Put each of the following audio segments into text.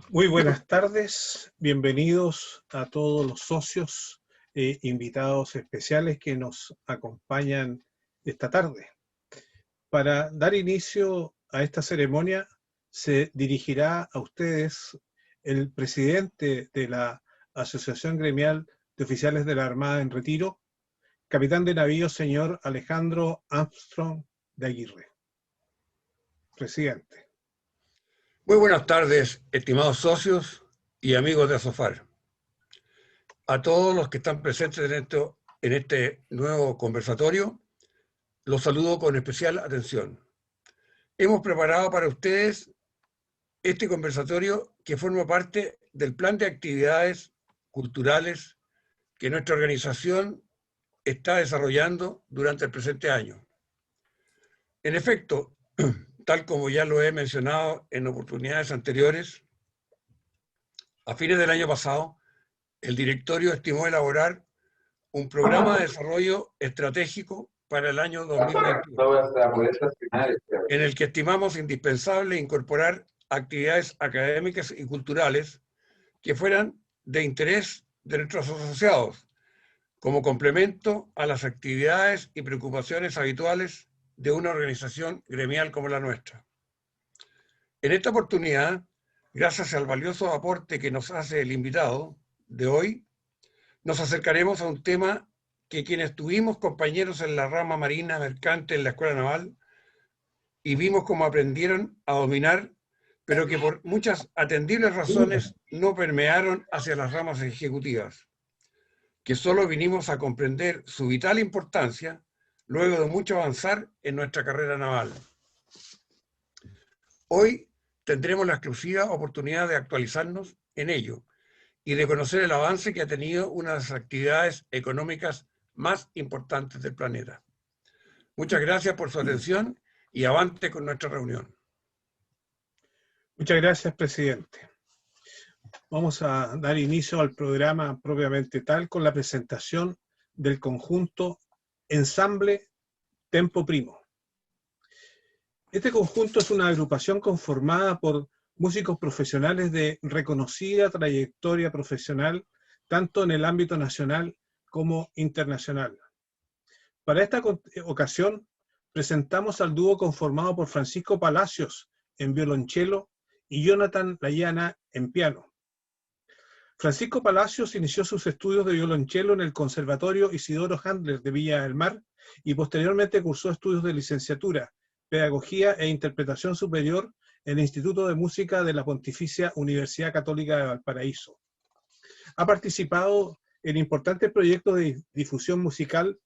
Muy buenas tardes, bienvenidos a todos los socios e invitados especiales que nos acompañan esta tarde. Para dar inicio a esta ceremonia se dirigirá a ustedes el presidente de la Asociación Gremial de Oficiales de la Armada en Retiro, capitán de navío señor Alejandro Armstrong de Aguirre. Presidente. Muy buenas tardes, estimados socios y amigos de ASOFAR. A todos los que están presentes en este nuevo conversatorio, los saludo con especial atención. Hemos preparado para ustedes este conversatorio que forma parte del plan de actividades culturales que nuestra organización está desarrollando durante el presente año. En efecto, tal como ya lo he mencionado en oportunidades anteriores, a fines del año pasado, el directorio estimó elaborar un programa de desarrollo estratégico para el año 2021, en el que estimamos indispensable incorporar actividades académicas y culturales que fueran de interés de nuestros asociados, como complemento a las actividades y preocupaciones habituales de una organización gremial como la nuestra. En esta oportunidad, gracias al valioso aporte que nos hace el invitado de hoy, nos acercaremos a un tema que quienes tuvimos compañeros en la rama marina mercante en la Escuela Naval y vimos cómo aprendieron a dominar, pero que por muchas atendibles razones no permearon hacia las ramas ejecutivas, que solo vinimos a comprender su vital importancia luego de mucho avanzar en nuestra carrera naval. Hoy tendremos la exclusiva oportunidad de actualizarnos en ello y de conocer el avance que ha tenido una de las actividades económicas más importantes del planeta. Muchas gracias por su atención y avante con nuestra reunión. Muchas gracias, presidente. Vamos a dar inicio al programa propiamente tal con la presentación del conjunto Ensamble Tempo Primo. Este conjunto es una agrupación conformada por músicos profesionales de reconocida trayectoria profesional, tanto en el ámbito nacional como internacional. Para esta ocasión, presentamos al dúo conformado por Francisco Palacios en violonchelo y Jonathan Layana en piano. Francisco Palacios inició sus estudios de violonchelo en el Conservatorio Isidoro Handler de Viña del Mar y posteriormente cursó estudios de licenciatura, Pedagogía e Interpretación Superior en el Instituto de Música de la Pontificia Universidad Católica de Valparaíso. Ha participado en importantes proyectos de difusión musical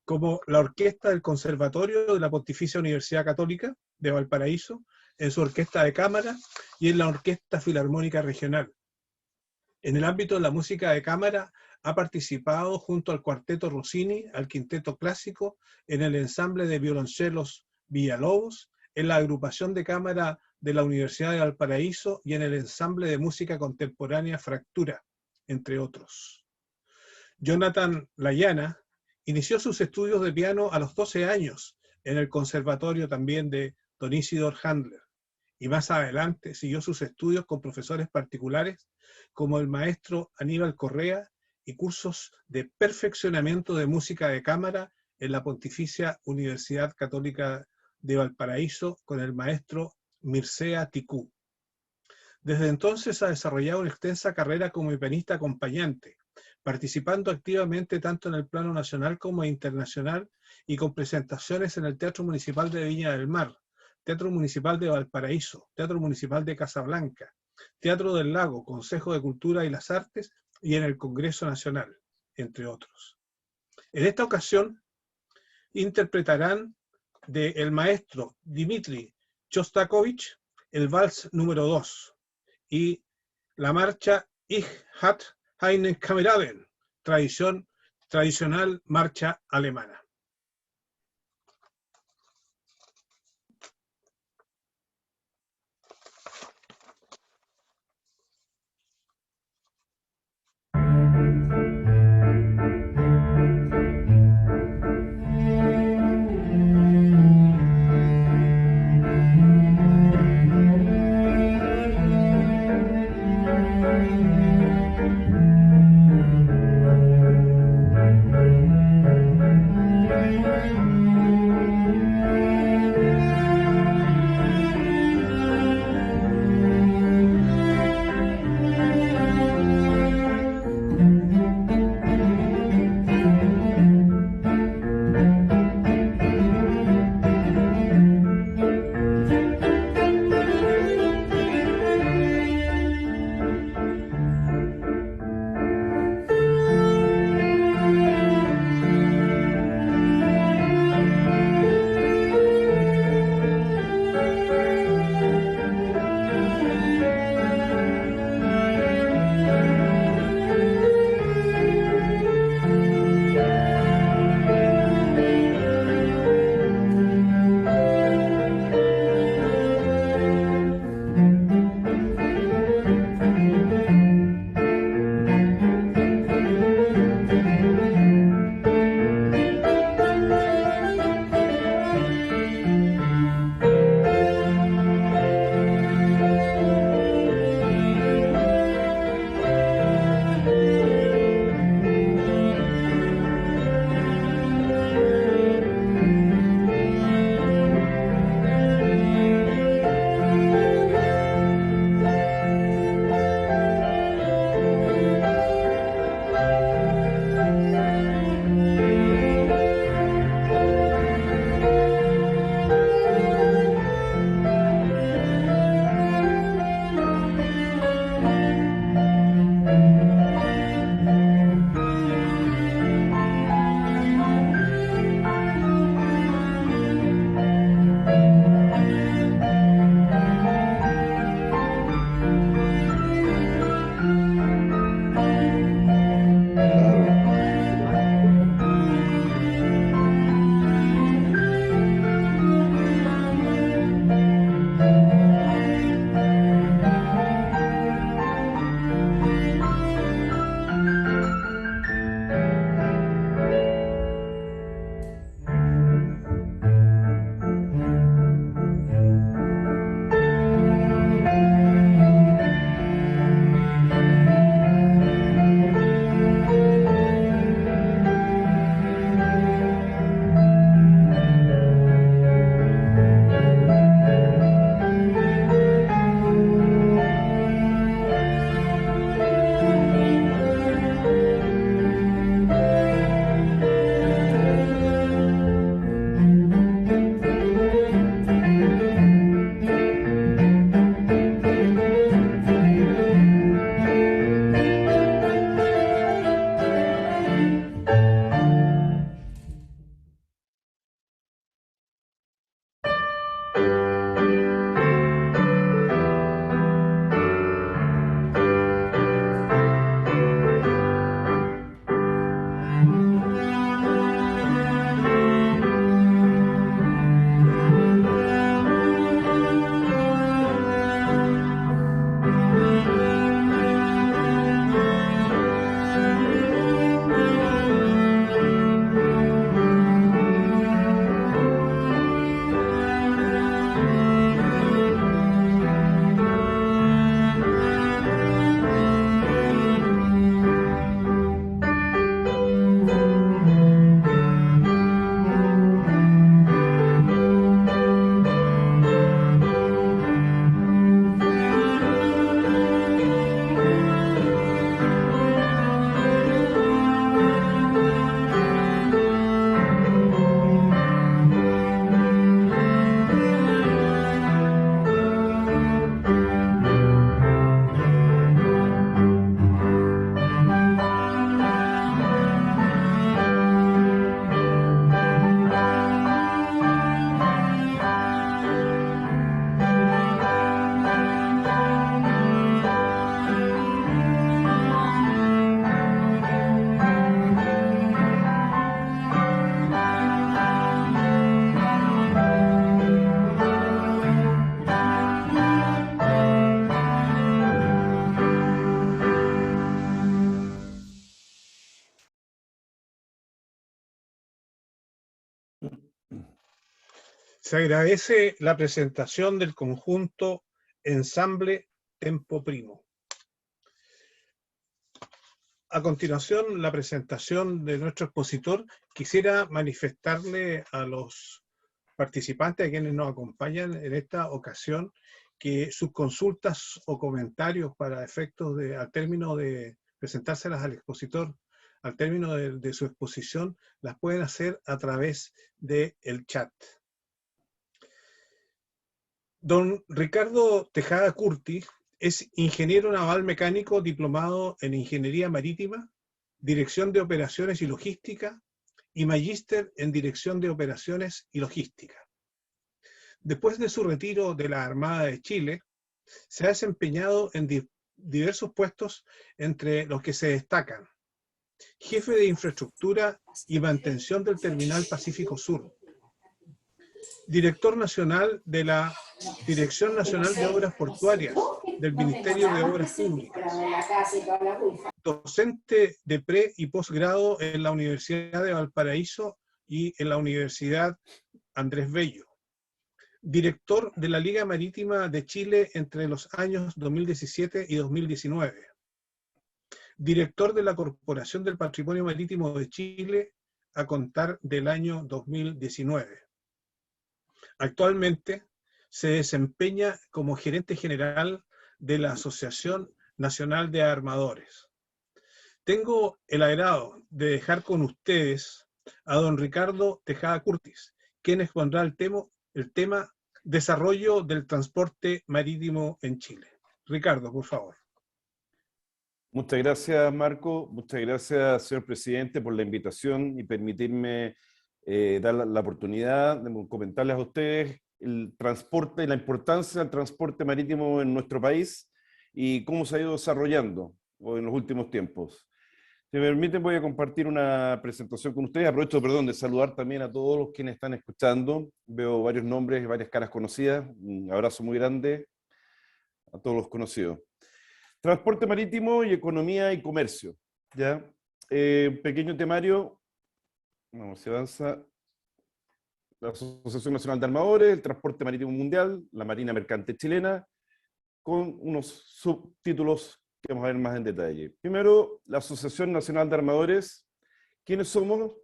como la Orquesta del Conservatorio de la Pontificia Universidad Católica de Valparaíso, en su orquesta de cámara y en la Orquesta Filarmónica Regional. En el ámbito de la música de cámara ha participado junto al Cuarteto Rossini, al Quinteto Clásico, en el ensamble de violonchelos Villalobos, en la agrupación de cámara de la Universidad de Valparaíso y en el ensamble de música contemporánea Fractura, entre otros. Jonathan Layana inició sus estudios de piano a los 12 años en el conservatorio también de Don Isidor Handler y más adelante siguió sus estudios con profesores particulares como el maestro Aníbal Correa y cursos de perfeccionamiento de música de cámara en la Pontificia Universidad Católica de Valparaíso con el maestro Mircea Ticú. Desde entonces ha desarrollado una extensa carrera como pianista acompañante, participando activamente tanto en el plano nacional como internacional y con presentaciones en el Teatro Municipal de Viña del Mar, Teatro Municipal de Valparaíso, Teatro Municipal de Casablanca, Teatro del Lago, Consejo de Cultura y las Artes y en el Congreso Nacional, entre otros. En esta ocasión interpretarán del maestro Dmitri Shostakovich el Vals número 2 y la marcha Ich hat eine Kameraden, tradicional marcha alemana. Se agradece la presentación del conjunto Ensamble Tempo Primo. A continuación, la presentación de nuestro expositor. Quisiera manifestarle a los participantes, a quienes nos acompañan en esta ocasión, que sus consultas o comentarios para efectos de, al término de presentárselas al expositor, al término de su exposición, las pueden hacer a través del chat. Don Ricardo Tejada Curti es ingeniero naval mecánico diplomado en Ingeniería Marítima, Dirección de Operaciones y Logística y magíster en Dirección de Operaciones y Logística. Después de su retiro de la Armada de Chile, se ha desempeñado en diversos puestos, entre los que se destacan jefe de infraestructura y mantención del Terminal Pacífico Sur, director nacional de la Dirección Nacional de Obras Portuarias del Ministerio de Obras Públicas, docente de pre- y posgrado en la Universidad de Valparaíso y en la Universidad Andrés Bello, director de la Liga Marítima de Chile entre los años 2017 y 2019, director de la Corporación del Patrimonio Marítimo de Chile a contar del año 2019. Actualmente se desempeña como gerente general de la Asociación Nacional de Armadores. Tengo el agrado de dejar con ustedes a don Ricardo Tejada Curtis, quien expondrá el tema Desarrollo del Transporte Marítimo en Chile. Ricardo, por favor. Muchas gracias, Marco. Muchas gracias, señor presidente, por la invitación y permitirme dar la oportunidad de comentarles a ustedes el transporte y la importancia del transporte marítimo en nuestro país y cómo se ha ido desarrollando en los últimos tiempos. Si me permiten, voy a compartir una presentación con ustedes. Aprovecho, de saludar también a todos los quienes están escuchando. Veo varios nombres y varias caras conocidas. Un abrazo muy grande a todos los conocidos. Transporte marítimo y economía y comercio. ¿Ya? Pequeño temario. Vamos, se avanza. La Asociación Nacional de Armadores, el Transporte Marítimo Mundial, la Marina Mercante Chilena, con unos subtítulos que vamos a ver más en detalle. Primero, la Asociación Nacional de Armadores. ¿Quiénes somos?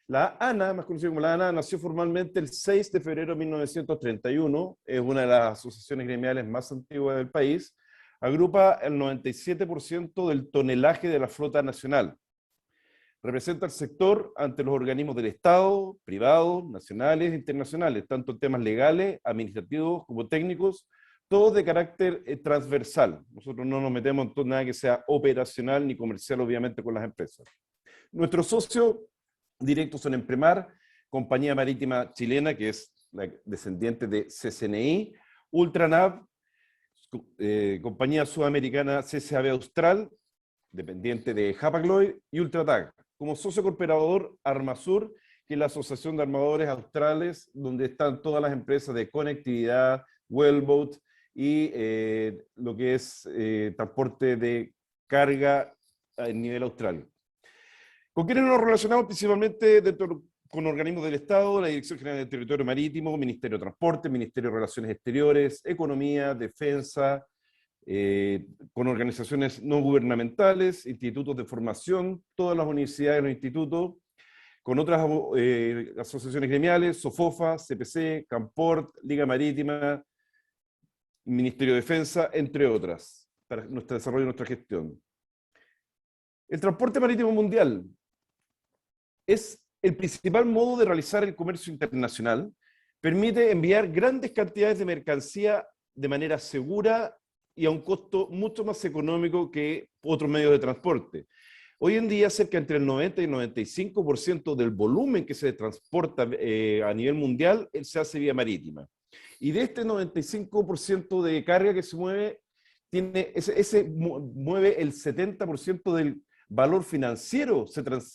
La ANA, más conocida como la ANA, nació formalmente el 6 de febrero de 1931. Es una de las asociaciones gremiales más antiguas del país. Agrupa el 97% del tonelaje de la flota nacional. Representa el sector ante los organismos del Estado, privados, nacionales e internacionales, tanto en temas legales, administrativos como técnicos, todos de carácter transversal. Nosotros no nos metemos en nada que sea operacional ni comercial, obviamente, con las empresas. Nuestros socios directos son Empremar, compañía marítima chilena, que es la descendiente de CCNI, Ultranav, compañía sudamericana CCAB Austral, dependiente de Hapag-Lloyd, y Ultratag. Como socio cooperador Armasur, que es la Asociación de Armadores Australes, donde están todas las empresas de conectividad, wellboat y lo que es transporte de carga a nivel austral. ¿Con quiénes nos relacionamos? Principalmente con organismos del Estado, la Dirección General del Territorio Marítimo, Ministerio de Transporte, Ministerio de Relaciones Exteriores, Economía, Defensa, con organizaciones no gubernamentales, institutos de formación, todas las universidades y los institutos, con otras asociaciones gremiales, SOFOFA, CPC, Camport, Liga Marítima, Ministerio de Defensa, entre otras, para nuestro desarrollo y nuestra gestión. El transporte marítimo mundial es el principal modo de realizar el comercio internacional, permite enviar grandes cantidades de mercancía de manera segura y a un costo mucho más económico que otros medios de transporte. Hoy en día, cerca entre el 90 y el 95% del volumen que se transporta a nivel mundial se hace vía marítima. Y de este 95% de carga que se mueve, mueve el 70% del valor financiero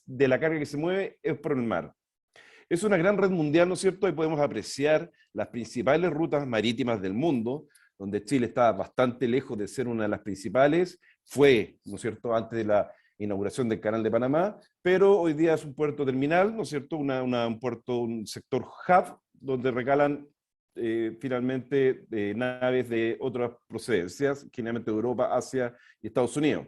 de la carga que se mueve es por el mar. Es una gran red mundial, ¿no es cierto? Ahí podemos apreciar las principales rutas marítimas del mundo, donde Chile está bastante lejos de ser una de las principales. Fue, ¿no es cierto?, antes de la inauguración del Canal de Panamá, pero hoy día es un puerto terminal, ¿no es cierto?, un sector hub, donde recalan finalmente naves de otras procedencias, generalmente de Europa, Asia y Estados Unidos.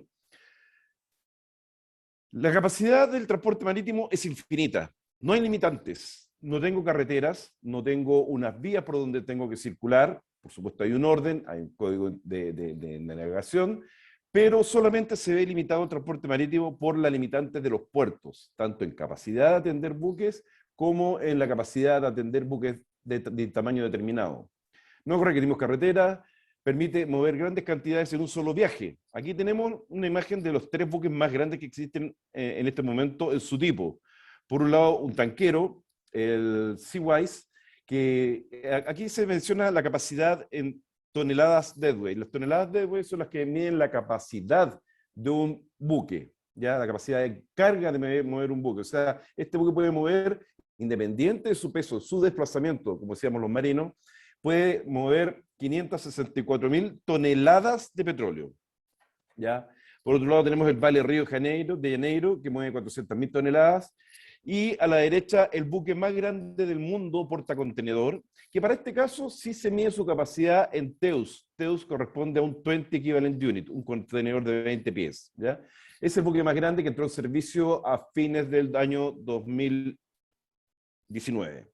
La capacidad del transporte marítimo es infinita, no hay limitantes. No tengo carreteras, no tengo unas vías por donde tengo que circular, por supuesto hay un orden, hay un código de navegación, pero solamente se ve limitado el transporte marítimo por la limitante de los puertos, tanto en capacidad de atender buques como en la capacidad de atender buques de tamaño determinado. No requerimos carretera, permite mover grandes cantidades en un solo viaje. Aquí tenemos una imagen de los 3 buques más grandes que existen en este momento en su tipo. Por un lado, un tanquero, el Seawise, que aquí se menciona la capacidad en toneladas deadweight. Las toneladas deadweight son las que miden la capacidad de un buque, ¿ya? La capacidad de carga de mover un buque. O sea, este buque puede mover, independiente de su peso, su desplazamiento, como decíamos los marinos, puede mover 564.000 toneladas de petróleo, ¿ya? Por otro lado tenemos el Vale Río de Janeiro, que mueve 400.000 toneladas, y a la derecha el buque más grande del mundo, portacontenedor, que para este caso sí se mide su capacidad en TEUs. TEUs corresponde a un 20 Equivalent Unit, un contenedor de 20 pies, ¿ya? Es el buque más grande que entró en servicio a fines del año 2019.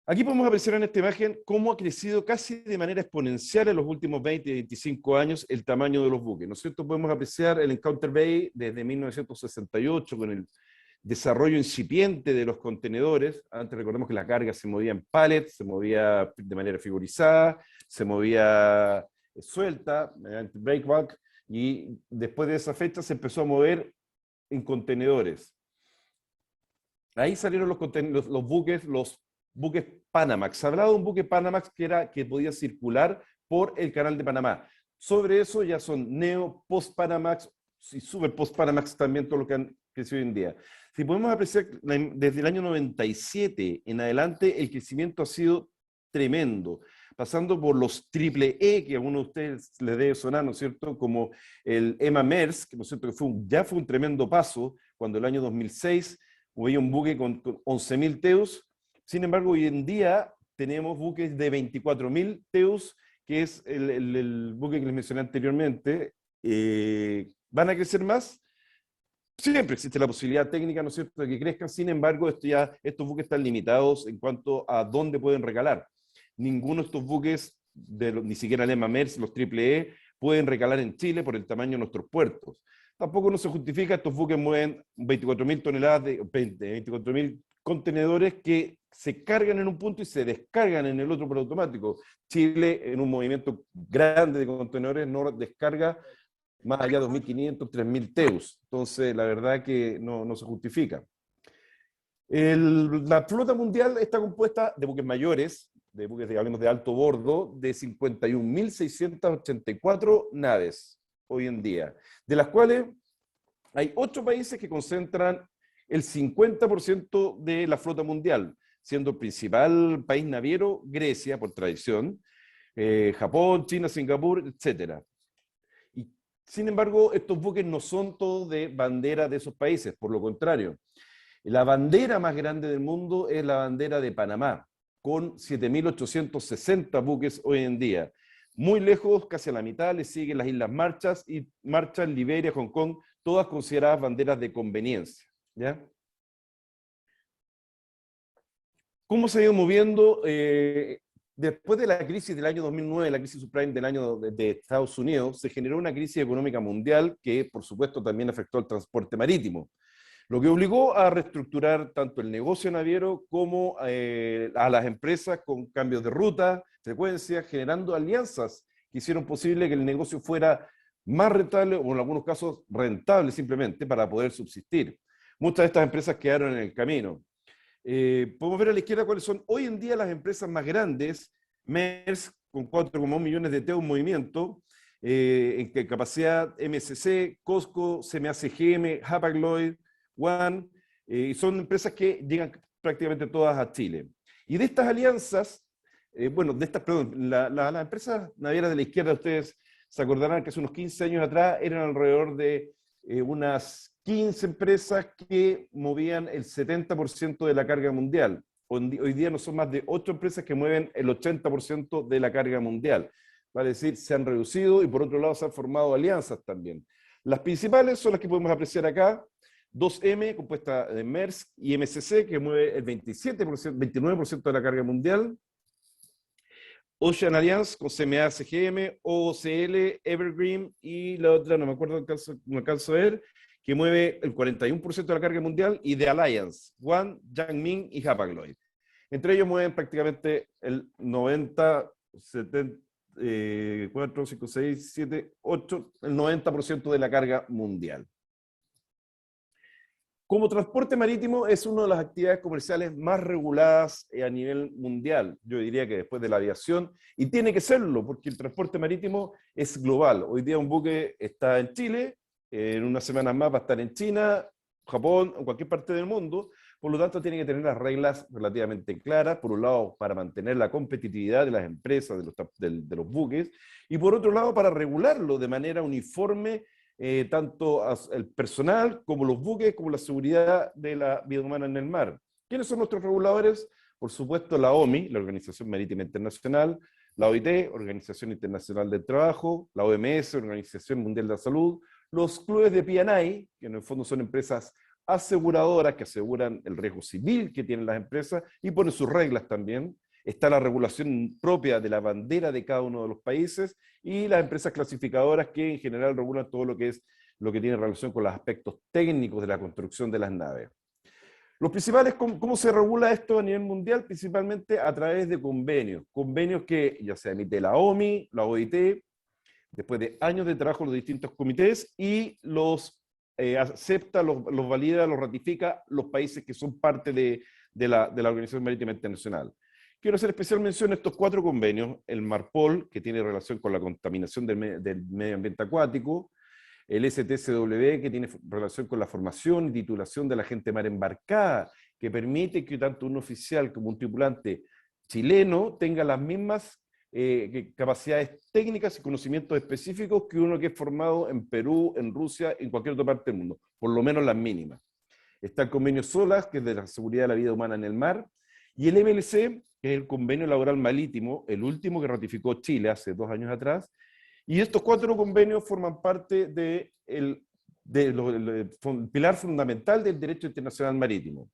Aquí podemos apreciar en esta imagen cómo ha crecido casi de manera exponencial en los últimos 20 y 25 años el tamaño de los buques, ¿no es cierto? Podemos apreciar el Encounter Bay desde 1968 con el desarrollo incipiente de los contenedores. Antes recordemos que la carga se movía en pallets, se movía de manera figurizada, se movía suelta, mediante breakback, y después de esa fecha se empezó a mover en contenedores. Ahí salieron los buques Panamax. Se hablaba de un buque Panamax que podía circular por el canal de Panamá. Sobre eso ya son Neo, Post-Panamax y Super Post-Panamax también, todo lo que han crecido hoy en día. Si podemos apreciar, desde el año 97 en adelante, el crecimiento ha sido tremendo, pasando por los triple E, que a algunos de ustedes les debe sonar, ¿no es cierto?, como el Emma Maersk, ¿no es cierto?, que ya fue un tremendo paso, cuando el año 2006 hubo un buque con 11.000 TEUs. Sin embargo, hoy en día tenemos buques de 24.000 TEUs, que es el buque que les mencioné anteriormente. ¿Van a crecer más? Siempre existe la posibilidad técnica, ¿no es cierto?, de que crezcan. Sin embargo, estos buques están limitados en cuanto a dónde pueden recalar. Ninguno de estos buques, ni siquiera el Emma Maersk, los triple E, pueden recalar en Chile por el tamaño de nuestros puertos. Tampoco no se justifica, estos buques mueven 24.000 toneladas, 24.000 contenedores que se cargan en un punto y se descargan en el otro por automático. Chile, en un movimiento grande de contenedores, no descarga más allá de 2.500, 3.000 TEUs. Entonces, la verdad que no se justifica. La flota mundial está compuesta de buques mayores, de buques, hablemos de alto bordo, de 51.684 naves hoy en día, de las cuales hay 8 países que concentran el 50% de la flota mundial, siendo el principal país naviero Grecia, por tradición, Japón, China, Singapur, etc. Y, sin embargo, estos buques no son todos de bandera de esos países, por lo contrario. La bandera más grande del mundo es la bandera de Panamá, con 7.860 buques hoy en día. Muy lejos, casi a la mitad, le siguen las Islas Marshall, Liberia, Hong Kong, todas consideradas banderas de conveniencia, ¿ya? ¿Cómo se ha ido moviendo? Después de la crisis del año 2009, la crisis subprime del año de Estados Unidos, se generó una crisis económica mundial que, por supuesto, también afectó al transporte marítimo, lo que obligó a reestructurar tanto el negocio naviero como a las empresas con cambios de ruta, frecuencias, generando alianzas que hicieron posible que el negocio fuera más rentable, o en algunos casos rentable simplemente, para poder subsistir. Muchas de estas empresas quedaron en el camino. Podemos ver a la izquierda cuáles son hoy en día las empresas más grandes. Maersk, con 4,1 millones de TEU en movimiento, en capacidad MSC, COSCO, CMA CGM, Hapag-Lloyd, One, y son empresas que llegan prácticamente todas a Chile. Y de estas alianzas, las empresas navieras de la izquierda, ustedes se acordarán que hace unos 15 años atrás eran alrededor de unas 15 empresas que movían el 70% de la carga mundial. Hoy día no son más de 8 empresas que mueven el 80% de la carga mundial. Vale decir, se han reducido y por otro lado se han formado alianzas también. Las principales son las que podemos apreciar acá. 2M, compuesta de Maersk y MSC, que mueve el 29% de la carga mundial. Ocean Alliance con CMA, CGM, OCL, Evergreen y la otra, no me acuerdo, no alcanzo a ver, que mueve el 41% de la carga mundial, y The Alliance, One, Yangming y Hapag-Lloyd. Entre ellos mueven prácticamente el 90, 70, 4, 5, 6, 7, 8, el 90% de la carga mundial. Como transporte marítimo es una de las actividades comerciales más reguladas a nivel mundial, yo diría que después de la aviación, y tiene que serlo, porque el transporte marítimo es global. Hoy día un buque está en Chile, en unas semanas más va a estar en China, Japón, en cualquier parte del mundo, por lo tanto tiene que tener las reglas relativamente claras, por un lado para mantener la competitividad de las empresas, de los buques, y por otro lado para regularlo de manera uniforme, tanto el personal como los buques, como la seguridad de la vida humana en el mar. ¿Quiénes son nuestros reguladores? Por supuesto la OMI, la Organización Marítima Internacional, la OIT, Organización Internacional del Trabajo, la OMS, Organización Mundial de la Salud, los clubes de P&I, que en el fondo son empresas aseguradoras que aseguran el riesgo civil que tienen las empresas y ponen sus reglas también. Está la regulación propia de la bandera de cada uno de los países y las empresas clasificadoras que en general regulan todo lo que tiene relación con los aspectos técnicos de la construcción de las naves. Los principales, ¿cómo se regula esto a nivel mundial? Principalmente a través de convenios. Convenios que ya se emite la OMI, la OIT, después de años de trabajo en los distintos comités, y los acepta, los valida, los ratifica los países que son parte de la Organización Marítima Internacional. Quiero hacer especial mención a estos 4 convenios: el MARPOL, que tiene relación con la contaminación del medio ambiente acuático; el STCW, que tiene relación con la formación y titulación de la gente mar embarcada, que permite que tanto un oficial como un tripulante chileno tenga las mismas capacidades técnicas y conocimientos específicos que uno que es formado en Perú, en Rusia, en cualquier otra parte del mundo, por lo menos las mínimas. Está el convenio SOLAS, que es de la seguridad de la vida humana en el mar, y el MLC, que es el convenio laboral marítimo, el último que ratificó Chile hace 2 años atrás, y estos 4 convenios forman parte del pilar fundamental del derecho internacional marítimo.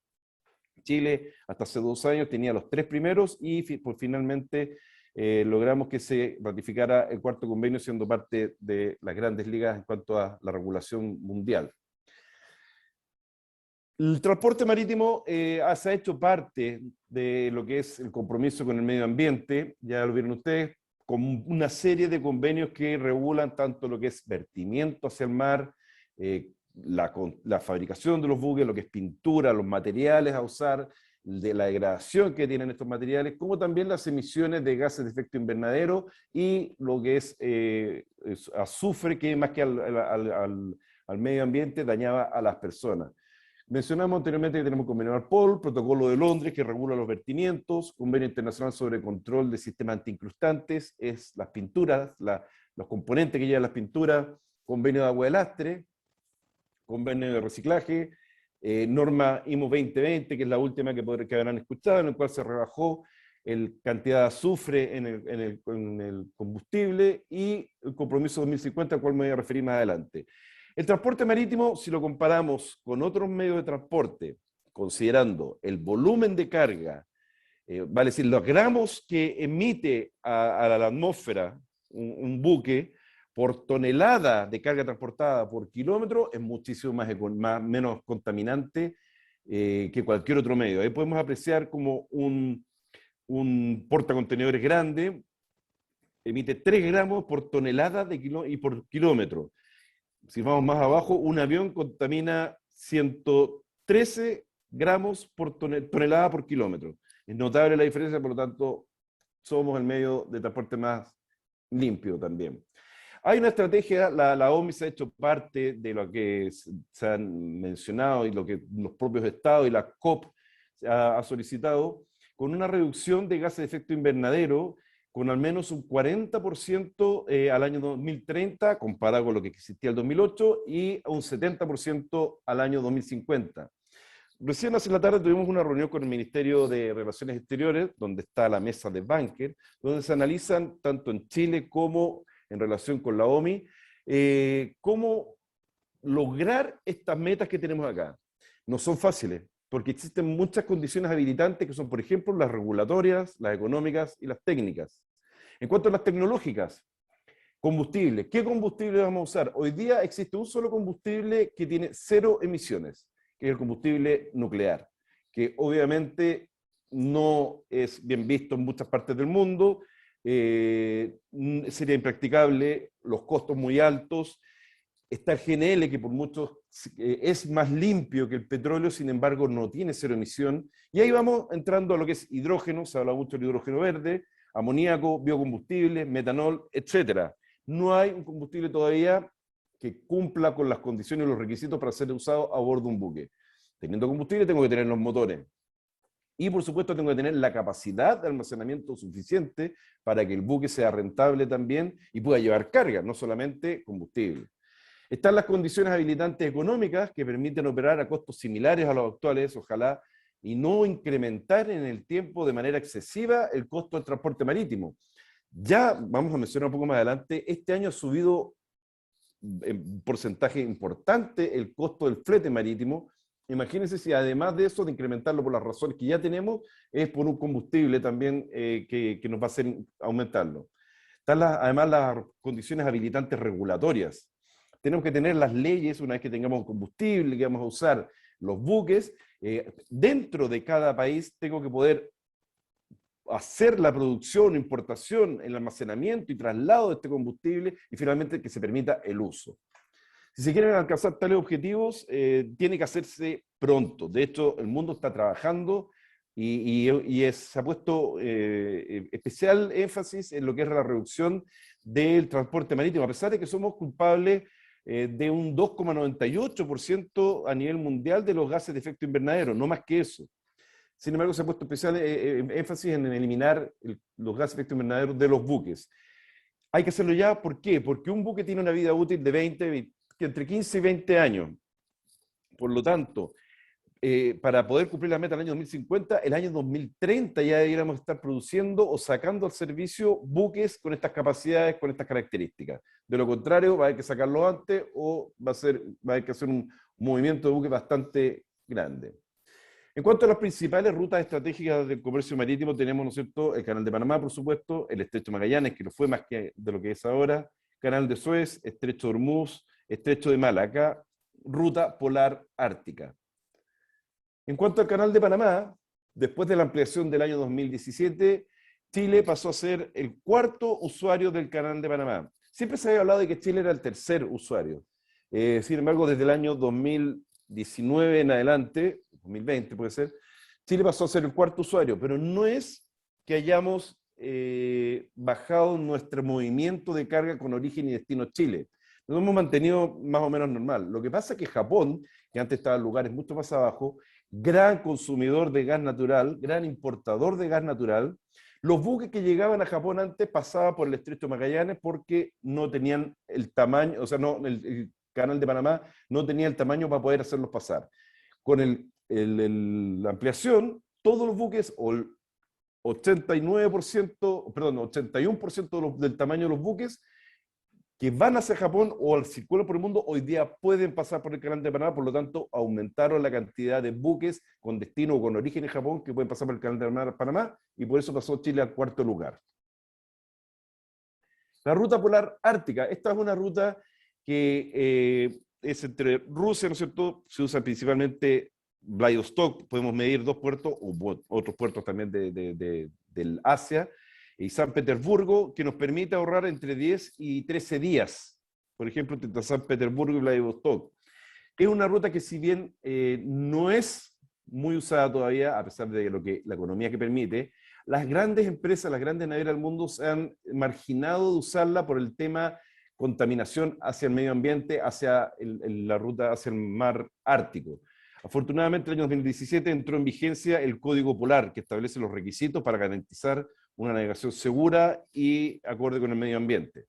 Chile hasta hace 2 años tenía los 3 primeros y finalmente logramos que se ratificara el 4º convenio, siendo parte de las grandes ligas en cuanto a la regulación mundial. El transporte marítimo se ha hecho parte de lo que es el compromiso con el medio ambiente, ya lo vieron ustedes, con una serie de convenios que regulan tanto lo que es vertimiento hacia el mar, la fabricación de los buques, lo que es pintura, los materiales a usar, de la degradación que tienen estos materiales, como también las emisiones de gases de efecto invernadero y lo que es azufre, que más que al medio ambiente dañaba a las personas. Mencionamos anteriormente que tenemos convenio MARPOL, Protocolo de Londres que regula los vertimientos, Convenio Internacional sobre Control de Sistemas Antiincrustantes, es las pinturas, los componentes que llevan las pinturas, Convenio de Agua de Lastre, Convenio de Reciclaje, norma IMO 2020, que es la última que habrán escuchado, en el cual se rebajó la cantidad de azufre en el combustible, y el compromiso 2050, al cual me voy a referir más adelante. El transporte marítimo, si lo comparamos con otros medios de transporte, considerando el volumen de carga, vale decir, los gramos que emite a la atmósfera un buque por tonelada de carga transportada por kilómetro, es muchísimo menos contaminante que cualquier otro medio. Ahí podemos apreciar como un portacontenedores grande emite 3 gramos por tonelada y por kilómetro. Si vamos más abajo, un avión contamina 113 gramos por tonelada por kilómetro. Es notable la diferencia, por lo tanto, somos el medio de transporte más limpio también. Hay una estrategia, la OMI se ha hecho parte de lo que se han mencionado y lo que los propios estados y la COP ha solicitado, con una reducción de gases de efecto invernadero con al menos un 40% al año 2030, comparado con lo que existía el 2008, y un 70% al año 2050. Recién hace la tarde tuvimos una reunión con el Ministerio de Relaciones Exteriores, donde está la mesa de Banker, donde se analizan tanto en Chile como en relación con la OMI, cómo lograr estas metas que tenemos acá. No son fáciles, porque existen muchas condiciones habilitantes que son, por ejemplo, las regulatorias, las económicas y las técnicas. En cuanto a las tecnológicas, combustible. ¿Qué combustible vamos a usar? Hoy día existe un solo combustible que tiene 0 emisiones, que es el combustible nuclear, que obviamente no es bien visto en muchas partes del mundo, sería impracticable, los costos muy altos. Está el GNL, que por muchos es más limpio que el petróleo, sin embargo no tiene 0 emisión. Y ahí vamos entrando a lo que es hidrógeno, se habla mucho del hidrógeno verde, amoníaco, biocombustible, metanol, etc. No hay un combustible todavía que cumpla con las condiciones y los requisitos para ser usado a bordo de un buque. Teniendo combustible tengo que tener los motores. Y por supuesto tengo que tener la capacidad de almacenamiento suficiente para que el buque sea rentable también y pueda llevar carga, no solamente combustible. Están las condiciones habilitantes económicas que permiten operar a costos similares a los actuales, ojalá, y no incrementar en el tiempo de manera excesiva el costo del transporte marítimo. Ya vamos a mencionar un poco más adelante, este año ha subido en porcentaje importante el costo del flete marítimo. Imagínense si además de eso, de incrementarlo por las razones que ya tenemos, es por un combustible también que nos va a hacer aumentarlo. Están además las condiciones habilitantes regulatorias. Tenemos que tener las leyes, una vez que tengamos combustible, que vamos a usar los buques, dentro de cada país tengo que poder hacer la producción, importación, el almacenamiento y traslado de este combustible y finalmente que se permita el uso. Si se quieren alcanzar tales objetivos, tiene que hacerse pronto. De hecho, el mundo está trabajando se ha puesto especial énfasis en lo que es la reducción del transporte marítimo, a pesar de que somos culpables de un 2,98% a nivel mundial de los gases de efecto invernadero, no más que eso. Sin embargo, se ha puesto especial énfasis en eliminar los gases de efecto invernadero de los buques. Hay que hacerlo ya, ¿por qué? Porque un buque tiene una vida útil de entre 15 y 20 años. Por lo tanto, para poder cumplir la meta del año 2050, el año 2030 ya deberíamos estar produciendo o sacando al servicio buques con estas capacidades, con estas características. De lo contrario, va a haber que sacarlo antes o va a haber que hacer un movimiento de buques bastante grande. En cuanto a las principales rutas estratégicas del comercio marítimo, tenemos, ¿no es cierto?, el Canal de Panamá, por supuesto, el Estrecho de Magallanes, que no fue más que de lo que es ahora, Canal de Suez, Estrecho de Hormuz, Estrecho de Malaca, ruta polar ártica. En cuanto al Canal de Panamá, después de la ampliación del año 2017, Chile pasó a ser el 4º usuario del Canal de Panamá. Siempre se había hablado de que Chile era el 3er usuario. Sin embargo, desde el año 2019 en adelante, 2020 puede ser, Chile pasó a ser el 4º usuario, pero no es que hayamos bajado nuestro movimiento de carga con origen y destino Chile. Nos hemos mantenido más o menos normal. Lo que pasa es que Japón, que antes estaba en lugares mucho más abajo, gran consumidor de gas natural, gran importador de gas natural, los buques que llegaban a Japón antes pasaban por el Estrecho de Magallanes porque no tenían el tamaño, o sea, el Canal de Panamá no tenía el tamaño para poder hacerlos pasar. Con la ampliación, todos los buques, o el 89%, perdón, 81% del tamaño de los buques que van hacia Japón o al circular por el mundo, hoy día pueden pasar por el Canal de Panamá, por lo tanto, aumentaron la cantidad de buques con destino o con origen en Japón que pueden pasar por el Canal de Panamá, y por eso pasó Chile al 4º lugar. La ruta polar ártica, esta es una ruta que es entre Rusia, ¿no es cierto? Se usa principalmente Vladivostok, podemos medir 2 puertos, o otros puertos también del Asia, y San Petersburgo, que nos permite ahorrar entre 10 y 13 días, por ejemplo, entre San Petersburgo y Vladivostok. Es una ruta que si bien no es muy usada todavía, a pesar de la economía que permite, las grandes empresas, las grandes navieras del mundo se han marginado de usarla por el tema contaminación hacia el medio ambiente, hacia la ruta hacia el mar Ártico. Afortunadamente, en el año 2017 entró en vigencia el Código Polar, que establece los requisitos para garantizar una navegación segura y acorde con el medio ambiente.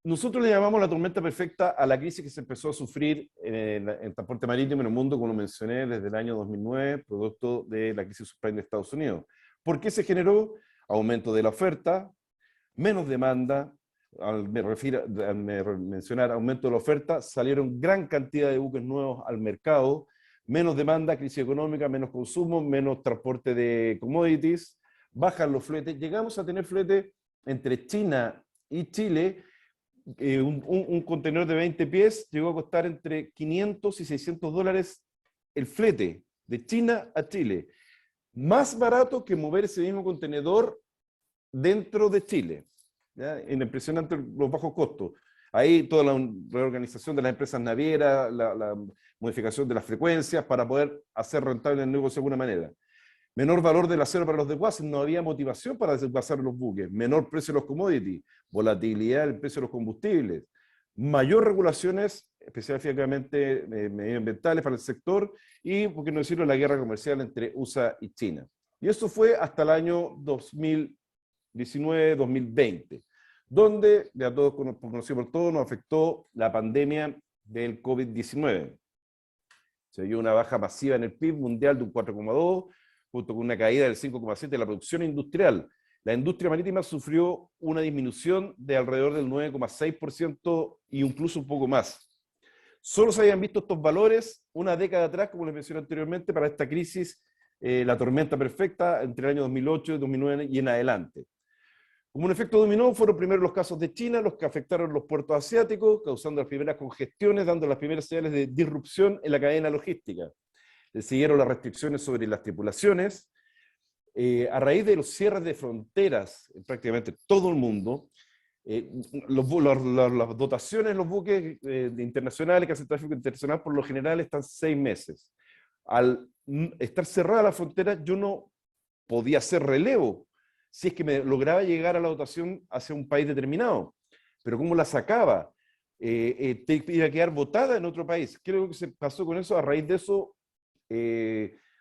nosotros le llamamos la tormenta perfecta a la crisis que se empezó a sufrir en transporte marítimo en el mundo, como lo mencioné, desde el año 2009, producto de la crisis subprime de Estados Unidos. ¿Por qué se generó? Aumento de la oferta, menos demanda. Al mencionar aumento de la oferta, salieron gran cantidad de buques nuevos al mercado, menos demanda, crisis económica, menos consumo, menos transporte de commodities, bajan los fletes. Llegamos a tener fletes entre China y Chile. Un contenedor de 20 pies llegó a costar entre 500 y 600 dólares el flete de China a Chile. Más barato que mover ese mismo contenedor dentro de Chile. ¿Ya? Impresionante los bajos costos. Ahí toda la reorganización de las empresas navieras, la modificación de las frecuencias para poder hacer rentable el negocio de alguna manera. Menor valor del acero para los desguaces, no había motivación para desguazar los buques. Menor precio de los commodities, volatilidad del precio de los combustibles. Mayor regulaciones, específicamente medioambientales para el sector, y, por qué no decirlo, la guerra comercial entre USA y China. Y eso fue hasta el año 2019-2020, donde, ya todos conocidos por todos, nos afectó la pandemia del COVID-19. Se dio una baja masiva en el PIB mundial de un 4,2%, junto con una caída del 5,7% de la producción industrial. La industria marítima sufrió una disminución de alrededor del 9,6% y incluso un poco más. Solo se habían visto estos valores una década atrás, como les mencioné anteriormente, para esta crisis, la tormenta perfecta, entre el año 2008 y 2009 y en adelante. Como un efecto dominó, fueron primero los casos de China, los que afectaron los puertos asiáticos, causando las primeras congestiones, dando las primeras señales de disrupción en la cadena logística. Le siguieron las restricciones sobre las tripulaciones. A raíz de los cierres de fronteras en prácticamente todo el mundo, las dotaciones de los buques internacionales que hacen tráfico internacional por lo general están 6 meses. Al estar cerrada la frontera, yo no podía hacer relevo si es que me lograba llegar a la dotación hacia un país determinado. Pero ¿cómo la sacaba? Te iba a quedar botada en otro país. ¿Qué es lo que se pasó con eso? A raíz de eso,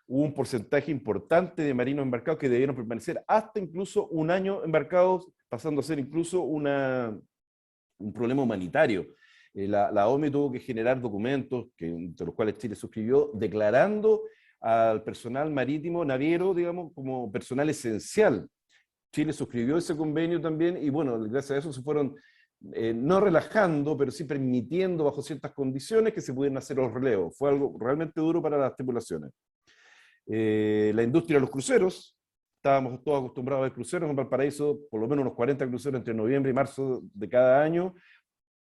hubo un porcentaje importante de marinos embarcados que debieron permanecer hasta incluso un año embarcados, pasando a ser incluso un problema humanitario. La OMI tuvo que generar documentos, de los cuales Chile suscribió, declarando al personal marítimo naviero, digamos, como personal esencial. Chile suscribió ese convenio también, y bueno, gracias a eso se fueron no relajando, pero sí permitiendo bajo ciertas condiciones que se pudieran hacer los relevos. Fue algo realmente duro para las tripulaciones. La industria de los cruceros, estábamos todos acostumbrados a ver cruceros en Valparaíso, por lo menos unos 40 cruceros entre noviembre y marzo de cada año,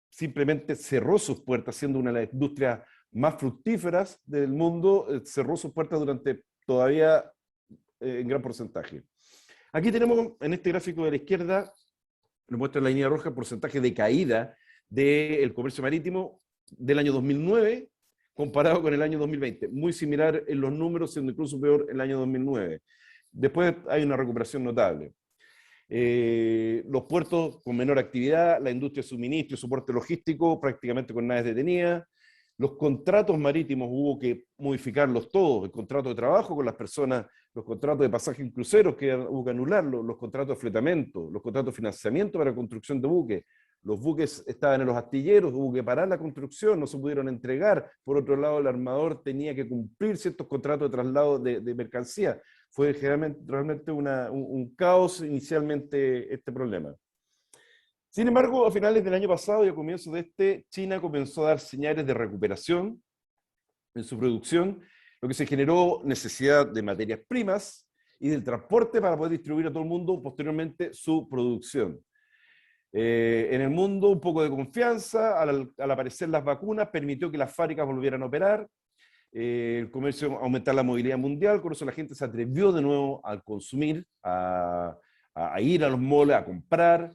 simplemente cerró sus puertas, siendo una de las industrias más fructíferas del mundo, cerró sus puertas durante todavía en gran porcentaje. Aquí tenemos en este gráfico de la izquierda, nos muestra la línea roja el porcentaje de caída del comercio marítimo del año 2009 comparado con el año 2020. Muy similar en los números, siendo incluso peor el año 2009. Después hay una recuperación notable. Los puertos con menor actividad, la industria de suministro y soporte logístico prácticamente con naves detenidas. Los contratos marítimos hubo que modificarlos todos, el contrato de trabajo con las personas, los contratos de pasaje en cruceros que hubo que anularlos, los contratos de fletamento, los contratos de financiamiento para construcción de buques. Los buques estaban en los astilleros, hubo que parar la construcción, no se pudieron entregar. Por otro lado, el armador tenía que cumplir ciertos contratos de traslado de mercancía. Fue realmente un caos inicialmente este problema. Sin embargo, a finales del año pasado y a comienzos de este, China comenzó a dar señales de recuperación en su producción, lo que se generó necesidad de materias primas y del transporte para poder distribuir a todo el mundo posteriormente su producción. En el mundo, un poco de confianza, al aparecer las vacunas, permitió que las fábricas volvieran a operar, el comercio, aumentar la movilidad mundial, con eso la gente se atrevió de nuevo al consumir, a ir a los malls, a comprar,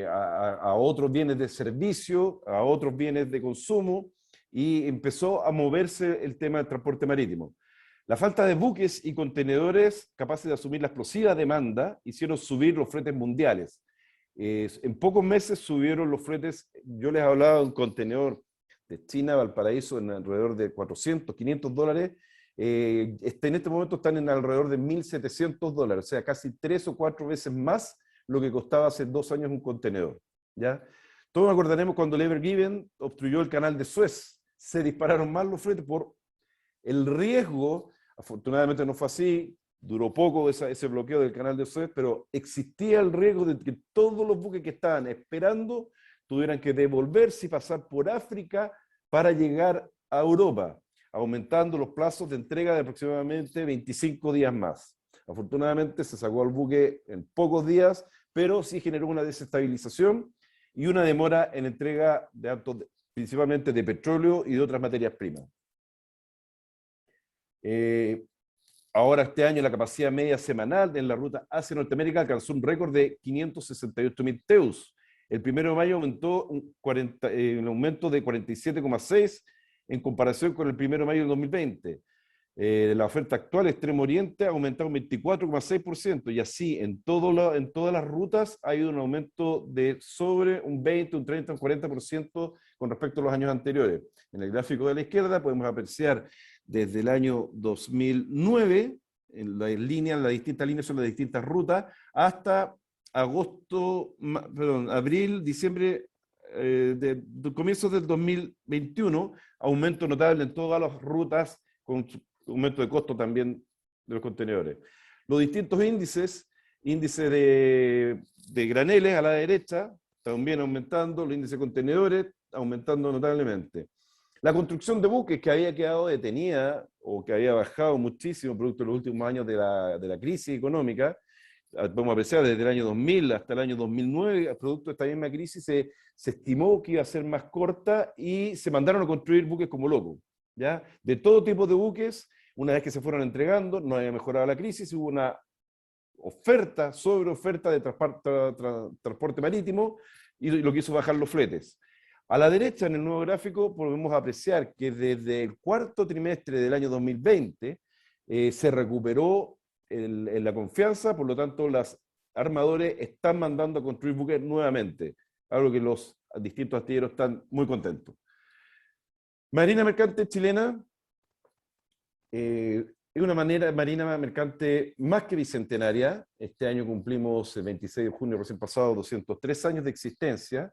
a otros bienes de servicio, a otros bienes de consumo, y empezó a moverse el tema del transporte marítimo. La falta de buques y contenedores capaces de asumir la explosiva demanda hicieron subir los fletes mundiales. En pocos meses subieron los fletes. Yo les hablaba de un contenedor de China a Valparaíso en alrededor de 400, 500 dólares. En este momento están en alrededor de 1.700 dólares, o sea, casi 3 o 4 veces más lo que costaba hace 2 años un contenedor, ¿ya? Todos acordaremos cuando el Ever Given obstruyó el canal de Suez. Se dispararon más los fletes por el riesgo. Afortunadamente no fue así, duró poco ese bloqueo del canal de Suez, pero existía el riesgo de que todos los buques que estaban esperando tuvieran que devolverse y pasar por África para llegar a Europa, aumentando los plazos de entrega de aproximadamente 25 días más. Afortunadamente se sacó al buque en pocos días, pero sí generó una desestabilización y una demora en entrega de principalmente de petróleo y de otras materias primas. Ahora este año la capacidad media semanal en la ruta Asia Norteamérica alcanzó un récord de 568.000 TEUs. El 1 de mayo aumentó un aumento de 47,6 en comparación con el 1 de mayo del 2020. La oferta actual Extremo Oriente ha aumentado un 24,6% y así en todas las rutas ha habido un aumento de sobre un 20, un 30, un 40% con respecto a los años anteriores. En el gráfico de la izquierda podemos apreciar desde el año 2009, en las distintas líneas son las distintas rutas, hasta abril, diciembre, de comienzos del 2021, aumento notable en todas las rutas con aumento de costo también de los contenedores. Los distintos índices de graneles a la derecha, también aumentando, los índices de contenedores aumentando notablemente. La construcción de buques que había quedado detenida o que había bajado muchísimo producto de los últimos años de la crisis económica, podemos apreciar desde el año 2000 hasta el año 2009, producto de esta misma crisis se estimó que iba a ser más corta y se mandaron a construir buques como locos. ¿Ya? De todo tipo de buques, una vez que se fueron entregando, no había mejorado la crisis, hubo una sobreoferta de transporte marítimo y lo que hizo bajar los fletes. A la derecha, en el nuevo gráfico, podemos apreciar que desde el cuarto trimestre del año 2020 se recuperó la confianza, por lo tanto, los armadores están mandando a construir buques nuevamente, algo que los distintos astilleros están muy contentos. Marina mercante chilena es una marina mercante más que bicentenaria. Este año cumplimos el 26 de junio recién pasado 203 años de existencia,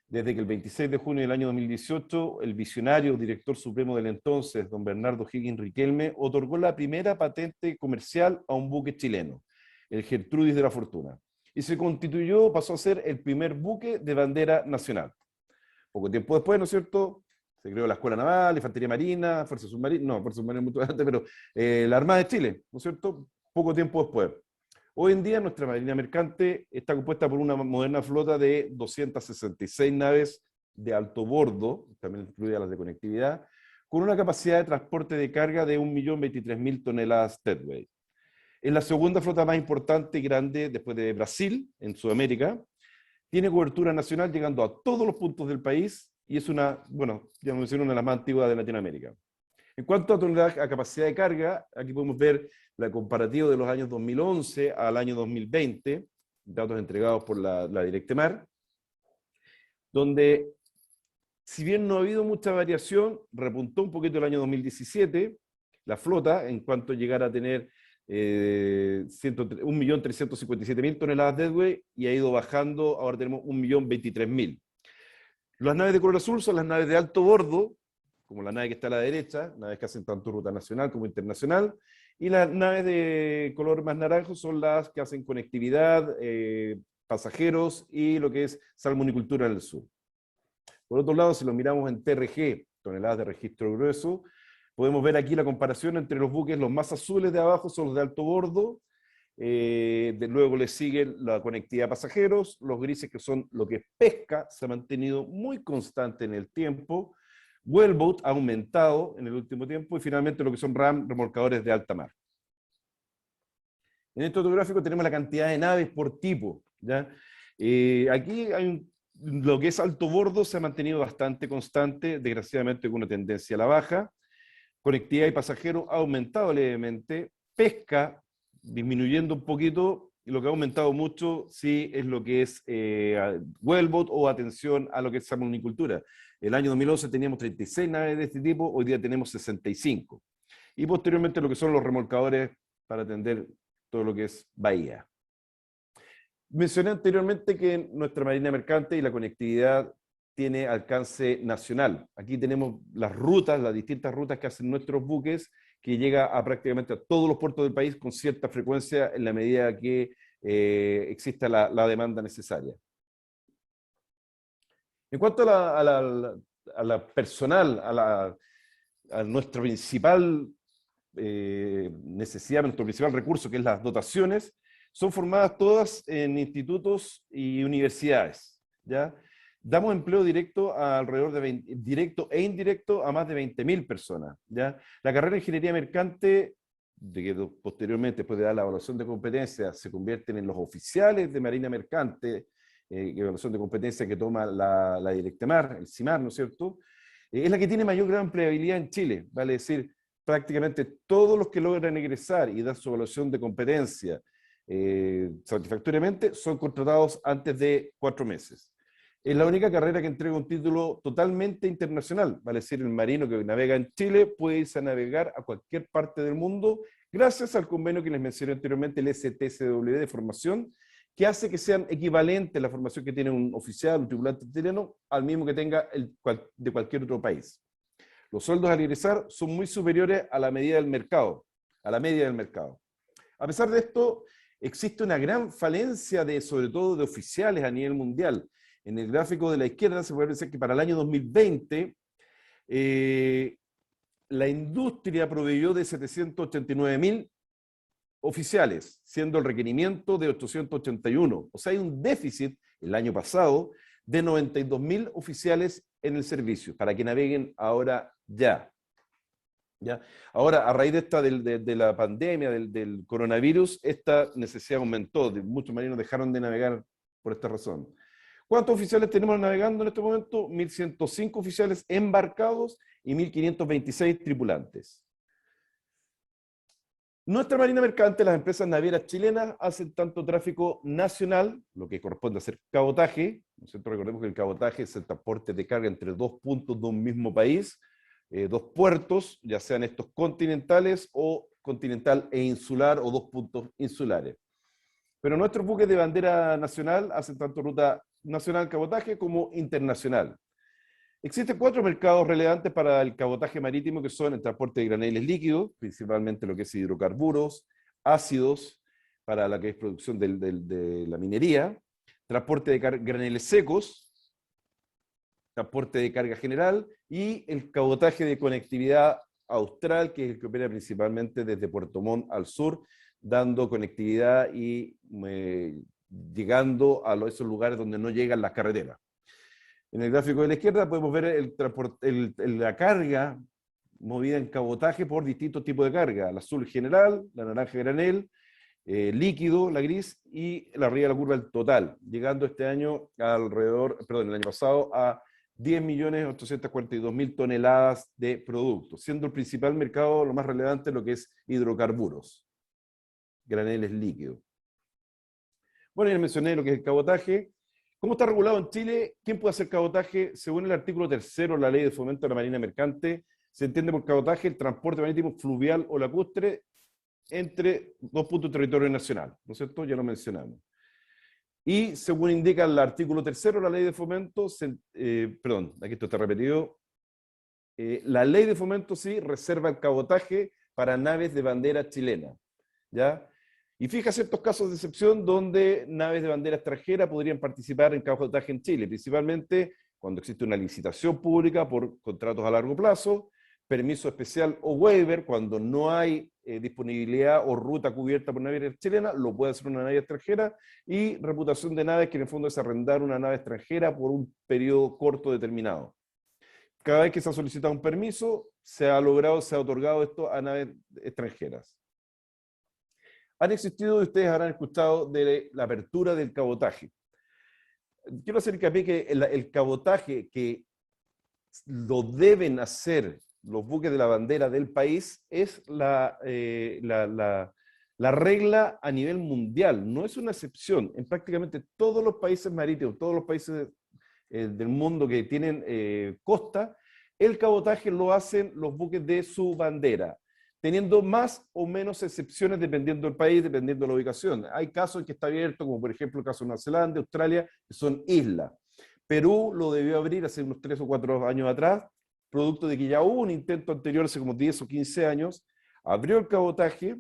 desde que el 26 de junio del año 2018 el visionario director supremo del entonces, don Bernardo Higgins Riquelme, otorgó la primera patente comercial a un buque chileno, el Gertrudis de la Fortuna, y pasó a ser el primer buque de bandera nacional. Poco tiempo después, ¿no es cierto?, se creó la Escuela Naval, Infantería Marina, Fuerza Submarina, Fuerza Submarina mucho antes, pero la Armada de Chile, ¿no es cierto?, poco tiempo después. Hoy en día nuestra marina mercante está compuesta por una moderna flota de 266 naves de alto bordo, también incluidas las de conectividad, con una capacidad de transporte de carga de 1.023.000 toneladas deadweight. Es la segunda flota más importante y grande después de Brasil, en Sudamérica. Tiene cobertura nacional llegando a todos los puntos del país y es una de las más antiguas de Latinoamérica. En cuanto a capacidad de carga, aquí podemos ver la comparativa de los años 2011 al año 2020, datos entregados por la Directemar, donde, si bien no ha habido mucha variación, repuntó un poquito el año 2017, la flota, en cuanto a llegar a tener 1.357.000 toneladas deadweight, y ha ido bajando, ahora tenemos 1.023.000. Las naves de color azul son las naves de alto bordo, como la nave que está a la derecha, naves que hacen tanto ruta nacional como internacional, y las naves de color más naranjo son las que hacen conectividad, pasajeros y lo que es salmonicultura en el sur. Por otro lado, si lo miramos en TRG, toneladas de registro grueso, podemos ver aquí la comparación entre los buques. Los más azules de abajo son los de alto bordo, luego le sigue la conectividad de pasajeros, los grises que son lo que es pesca, se ha mantenido muy constante en el tiempo, wellboat ha aumentado en el último tiempo, y finalmente lo que son RAM, remolcadores de alta mar. En este otro gráfico tenemos la cantidad de naves por tipo, ¿ya? Aquí hay lo que es alto bordo se ha mantenido bastante constante, desgraciadamente con una tendencia a la baja. Conectividad y pasajero ha aumentado levemente, pesca disminuyendo un poquito, y lo que ha aumentado mucho sí es lo que es wellboat o atención a lo que es salmonicultura. El año 2011 teníamos 36 naves de este tipo, hoy día tenemos 65. Y posteriormente lo que son los remolcadores para atender todo lo que es bahía. Mencioné anteriormente que nuestra marina mercante y la conectividad tiene alcance nacional. Aquí tenemos las rutas, las distintas rutas que hacen nuestros buques, que llega a prácticamente a todos los puertos del país con cierta frecuencia en la medida que exista la demanda necesaria. En cuanto a la personal, a nuestra principal necesidad, nuestro principal recurso, que es las dotaciones, son formadas todas en institutos y universidades, ¿ya? Damos empleo directo a alrededor de directo e indirecto a más de 20.000 personas, ¿ya? La carrera de Ingeniería Mercante, de que posteriormente, después de dar la evaluación de competencias, se convierten en los oficiales de Marina Mercante, evaluación de competencia que toma la Directemar, el CIMAR, ¿no es cierto? Es la que tiene mayor gran empleabilidad en Chile, vale decir, prácticamente todos los que logran egresar y dar su evaluación de competencia satisfactoriamente son contratados antes de 4 meses. Es la única carrera que entrega un título totalmente internacional, vale decir, el marino que navega en Chile puede irse a navegar a cualquier parte del mundo gracias al convenio que les mencioné anteriormente, el STCW de formación, que hace que sean equivalentes la formación que tiene un oficial, un tripulante chileno, al mismo que tenga de cualquier otro país. Los sueldos al ingresar son muy superiores a la medida del mercado, a la media del mercado. A pesar de esto, existe una gran falencia sobre todo de oficiales a nivel mundial. En el gráfico de la izquierda se puede ver que para el año 2020 la industria proveyó de 789.000 oficiales, siendo el requerimiento de 881. O sea, hay un déficit el año pasado de 92.000 oficiales en el servicio, para que naveguen ahora ya. ¿Ya? Ahora, a raíz de la pandemia, del coronavirus, esta necesidad aumentó, muchos marinos dejaron de navegar por esta razón. ¿Cuántos oficiales tenemos navegando en este momento? 1.105 oficiales embarcados y 1.526 tripulantes. Nuestra marina mercante, las empresas navieras chilenas, hacen tanto tráfico nacional, lo que corresponde a hacer cabotaje, ¿no es cierto? Recordemos que el cabotaje es el transporte de carga entre 2 puntos de un mismo país, 2 puertos, ya sean estos continentales o continental e insular, o 2 puntos insulares. Pero nuestros buques de bandera nacional hacen tanto ruta nacional cabotaje como internacional. Existen 4 mercados relevantes para el cabotaje marítimo, que son el transporte de graneles líquidos, principalmente lo que es hidrocarburos, ácidos, para la que es producción de la minería, transporte de graneles secos, transporte de carga general, y el cabotaje de conectividad austral, que es el que opera principalmente desde Puerto Montt al sur, dando conectividad y llegando a esos lugares donde no llegan las carreteras. En el gráfico de la izquierda podemos ver la carga movida en cabotaje por distintos tipos de carga. La azul general, la naranja granel, líquido, la gris, y la arriba de la curva el total, llegando este año el año pasado a 10.842.000 toneladas de productos, siendo el principal mercado, lo más relevante, lo que es hidrocarburos, graneles líquidos. Bueno, ya mencioné lo que es el cabotaje. ¿Cómo está regulado en Chile? ¿Quién puede hacer cabotaje? Según el artículo 3 de la Ley de Fomento de la Marina Mercante, se entiende por cabotaje el transporte marítimo fluvial o lacustre entre 2 puntos de territorio nacional, ¿no es cierto? Ya lo mencionamos. Y según indica el artículo 3 de la Ley de Fomento, aquí esto está repetido, la Ley de Fomento sí reserva el cabotaje para naves de bandera chilena, ¿ya? Y fija ciertos casos de excepción donde naves de bandera extranjera podrían participar en cabotaje en Chile, principalmente cuando existe una licitación pública por contratos a largo plazo, permiso especial o waiver, cuando no hay disponibilidad o ruta cubierta por naviera chilena, lo puede hacer una nave extranjera, y reputación de naves, que en el fondo es arrendar una nave extranjera por un periodo corto determinado. Cada vez que se ha solicitado un permiso, se ha otorgado esto a naves extranjeras. Han existido, ustedes habrán escuchado de la apertura del cabotaje. Quiero hacer hincapié que el cabotaje que lo deben hacer los buques de la bandera del país es la regla a nivel mundial, no es una excepción. En prácticamente todos los países marítimos, todos los países del mundo que tienen costa, el cabotaje lo hacen los buques de su bandera. teniendo más o menos excepciones dependiendo del país, dependiendo de la ubicación. Hay casos en que está abierto, como por ejemplo el caso de Nueva Zelanda, Australia, que son islas. Perú lo debió abrir hace unos 3 o 4 años atrás, producto de que ya hubo un intento anterior hace como 10 o 15 años, abrió el cabotaje,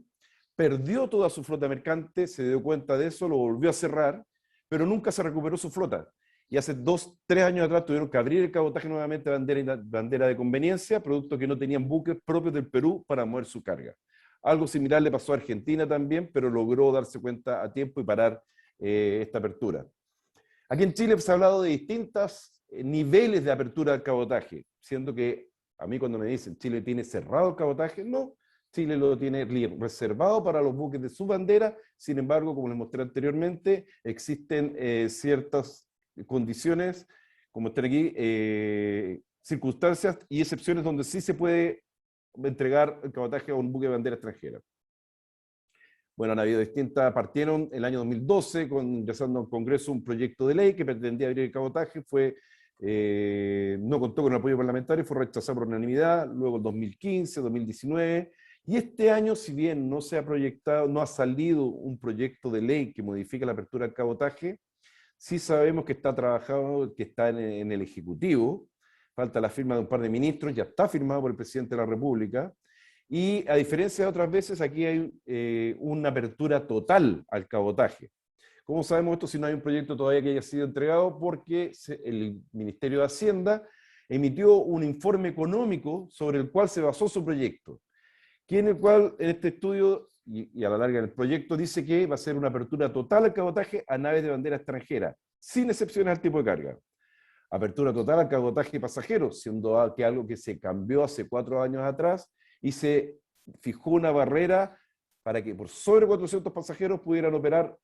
perdió toda su flota mercante, se dio cuenta de eso, lo volvió a cerrar, pero nunca se recuperó su flota. Y hace 2, 3 años atrás tuvieron que abrir el cabotaje nuevamente bandera de conveniencia, producto que no tenían buques propios del Perú para mover su carga. Algo similar le pasó a Argentina también, pero logró darse cuenta a tiempo y parar esta apertura. Aquí en Chile se ha hablado de distintos niveles de apertura del cabotaje, siendo que a mí cuando me dicen Chile tiene cerrado el cabotaje, no, Chile lo tiene reservado para los buques de su bandera. Sin embargo, como les mostré anteriormente, existen ciertas condiciones, como están aquí, circunstancias y excepciones donde sí se puede entregar el cabotaje a un buque de bandera extranjera. Bueno, han habido distintas, partieron el año 2012, ingresando al Congreso un proyecto de ley que pretendía abrir el cabotaje, no contó con el apoyo parlamentario, fue rechazado por unanimidad, luego el 2015, 2019, y este año, si bien no se ha proyectado, no ha salido un proyecto de ley que modifique la apertura del cabotaje, sí sabemos que está trabajado, que está en el Ejecutivo, falta la firma de un par de ministros, ya está firmado por el presidente de la República, y a diferencia de otras veces, aquí hay una apertura total al cabotaje. ¿Cómo sabemos esto si no hay un proyecto todavía que haya sido entregado? Porque el Ministerio de Hacienda emitió un informe económico sobre el cual se basó su proyecto, en el cual en este estudio y a la larga en el proyecto dice que va a ser una apertura total al cabotaje a naves de bandera extranjera, sin excepciones al tipo de carga. Apertura total al cabotaje pasajero, siendo que algo que se cambió hace 4 años atrás y se fijó una barrera para que por sobre 400 pasajeros pudieran operar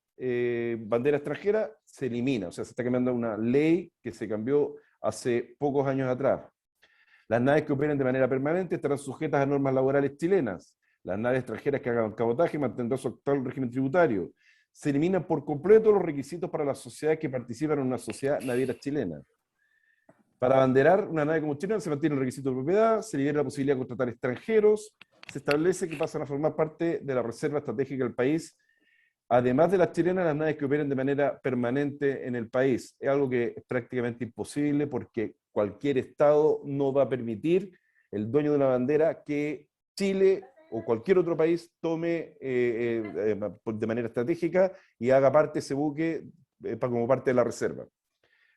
bandera extranjera, se elimina. O sea, se está cambiando una ley que se cambió hace pocos años atrás. Las naves que operen de manera permanente estarán sujetas a normas laborales chilenas. Las naves extranjeras que hagan cabotaje mantendrán su actual régimen tributario. Se eliminan por completo los requisitos para las sociedades que participan en una sociedad naviera chilena. Para abanderar una nave como chilena se mantiene el requisito de propiedad, se libera la posibilidad de contratar extranjeros, se establece que pasan a formar parte de la reserva estratégica del país. Además de las chilenas, las naves que operen de manera permanente en el país. Es algo que es prácticamente imposible porque cualquier Estado no va a permitir, el dueño de una bandera, que Chile o cualquier otro país tome de manera estratégica y haga parte ese buque como parte de la reserva.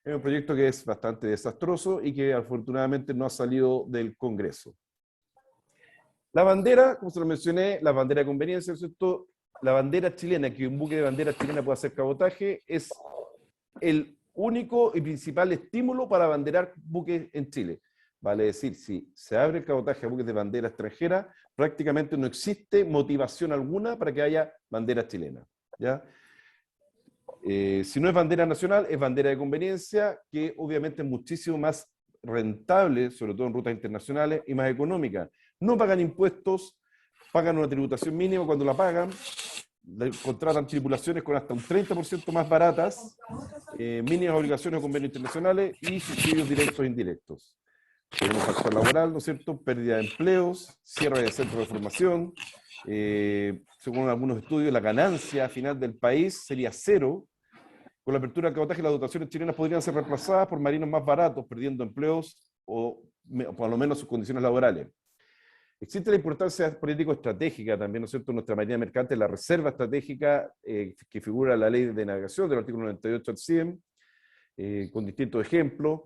Es un proyecto que es bastante desastroso y que afortunadamente no ha salido del Congreso. La bandera, como se lo mencioné, la bandera de conveniencia, ¿cierto? La bandera chilena, que un buque de bandera chilena pueda hacer cabotaje, es el único y principal estímulo para abanderar buques en Chile. Vale decir, si se abre el cabotaje a buques de bandera extranjera, prácticamente no existe motivación alguna para que haya bandera chilena, ¿ya? Si no es bandera nacional, es bandera de conveniencia, que obviamente es muchísimo más rentable, sobre todo en rutas internacionales, y más económica. No pagan impuestos, pagan una tributación mínima cuando la pagan, contratan tripulaciones con hasta un 30% más baratas, mínimas obligaciones o convenios internacionales y subsidios directos e indirectos. Tenemos factor laboral, ¿no es cierto? Pérdida de empleos, cierre de centros de formación. Según algunos estudios, la ganancia final del país sería cero. Con la apertura del cabotaje, las dotaciones chilenas podrían ser reemplazadas por marinos más baratos, perdiendo empleos o por lo menos sus condiciones laborales. Existe la importancia político-estratégica también, ¿no es cierto?, nuestra marina mercante, la reserva estratégica que figura en la ley de navegación del artículo 98 al 100, con distintos ejemplos.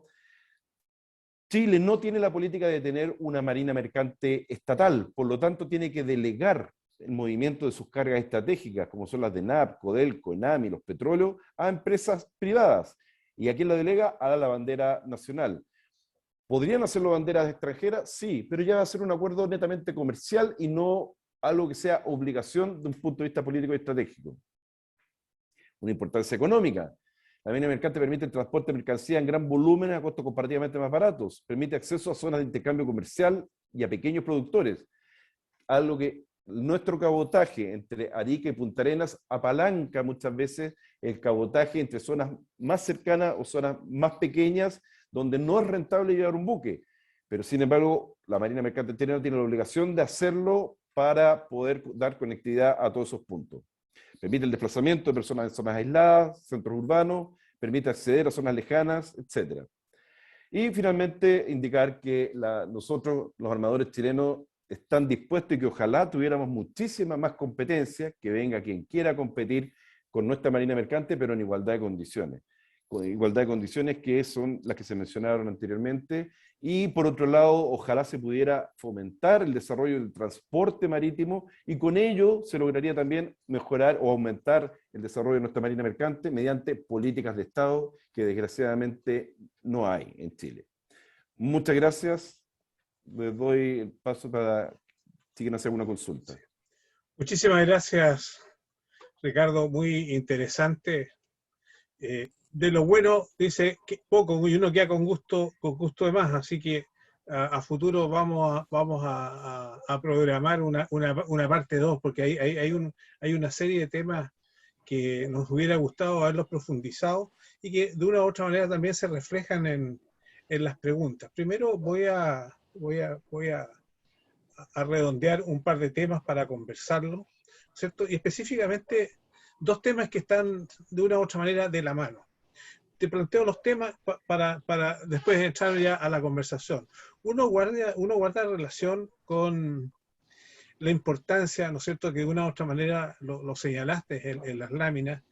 Chile no tiene la política de tener una marina mercante estatal, por lo tanto tiene que delegar el movimiento de sus cargas estratégicas, como son las de NAP, Codelco, ENAMI, los petróleos, a empresas privadas. ¿Y a quién la delega? A la bandera nacional. ¿Podrían hacerlo banderas extranjeras? Sí, pero ya va a ser un acuerdo netamente comercial y no algo que sea obligación de un punto de vista político y estratégico. Una importancia económica. La marina mercante permite el transporte de mercancía en gran volumen a costos comparativamente más baratos. Permite acceso a zonas de intercambio comercial y a pequeños productores. Algo que nuestro cabotaje entre Arica y Punta Arenas apalanca muchas veces el cabotaje entre zonas más cercanas o zonas más pequeñas donde no es rentable llevar un buque. Pero sin embargo, la marina mercante chilena tiene la obligación de hacerlo para poder dar conectividad a todos esos puntos. Permite el desplazamiento de personas en zonas aisladas, centros urbanos, permite acceder a zonas lejanas, etc. Y finalmente indicar que nosotros, los armadores chilenos, están dispuestos y que ojalá tuviéramos muchísima más competencia, que venga quien quiera competir con nuestra marina mercante, pero en igualdad de condiciones. Con igualdad de condiciones que son las que se mencionaron anteriormente. Y por otro lado, ojalá se pudiera fomentar el desarrollo del transporte marítimo y con ello se lograría también mejorar o aumentar el desarrollo de nuestra marina mercante mediante políticas de Estado que desgraciadamente no hay en Chile. Muchas gracias. Les doy el paso para si quieren hacer una consulta. Muchísimas gracias, Ricardo. Muy interesante. De lo bueno, dice que poco, y uno queda con gusto de más, así que a futuro vamos a programar una parte 2, porque hay una serie de temas que nos hubiera gustado haberlos profundizado y que de una u otra manera también se reflejan en las preguntas. Primero voy a redondear un par de temas para conversarlo, ¿cierto? Y específicamente dos temas que están de una u otra manera de la mano. Te planteo los temas para después entrar ya a la conversación. Uno guarda relación con la importancia, ¿no es cierto?, que de una u otra manera lo señalaste en las láminas,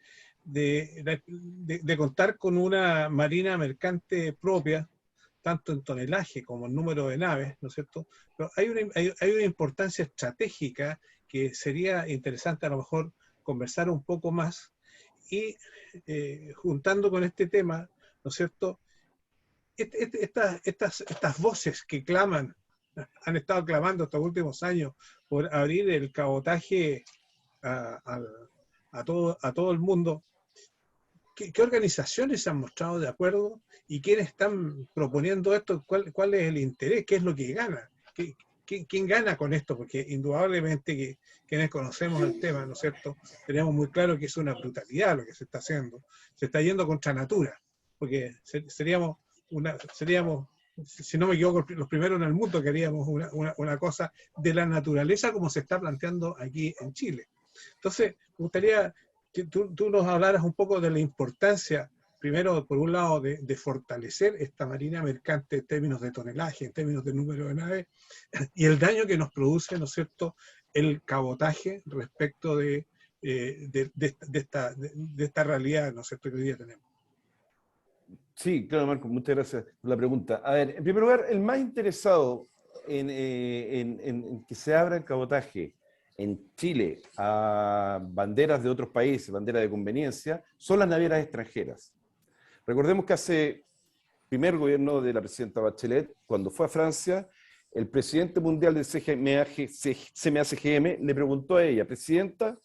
de contar con una marina mercante propia, tanto en tonelaje como en número de naves, ¿no es cierto? Pero hay una importancia estratégica que sería interesante a lo mejor conversar un poco más. Y juntando con este tema, ¿no es cierto?, estas voces que claman, han estado clamando estos últimos años por abrir el cabotaje a todo el mundo. ¿Qué organizaciones se han mostrado de acuerdo y quiénes están proponiendo esto? ¿Cuál es el interés? ¿Qué es lo que gana? ¿Quién gana con esto? Porque indudablemente que quienes conocemos el tema, ¿no es cierto?, tenemos muy claro que es una brutalidad lo que se está haciendo. Se está yendo contra natura, porque seríamos, si no me equivoco, los primeros en el mundo que haríamos una cosa de la naturaleza como se está planteando aquí en Chile. Entonces, me gustaría que tú nos hablaras un poco de la importancia, primero, por un lado, de fortalecer esta marina mercante en términos de tonelaje, en términos de número de naves, y el daño que nos produce, ¿no es cierto?, el cabotaje respecto de esta realidad, ¿no es cierto?, que hoy día tenemos. Sí, claro, Marco, muchas gracias por la pregunta. A ver, en primer lugar, el más interesado en que se abra el cabotaje en Chile a banderas de otros países, banderas de conveniencia, son las navieras extranjeras. Recordemos que hace primer gobierno de la presidenta Bachelet, cuando fue a Francia, el presidente mundial del CMA-CGM le preguntó a ella, presidenta,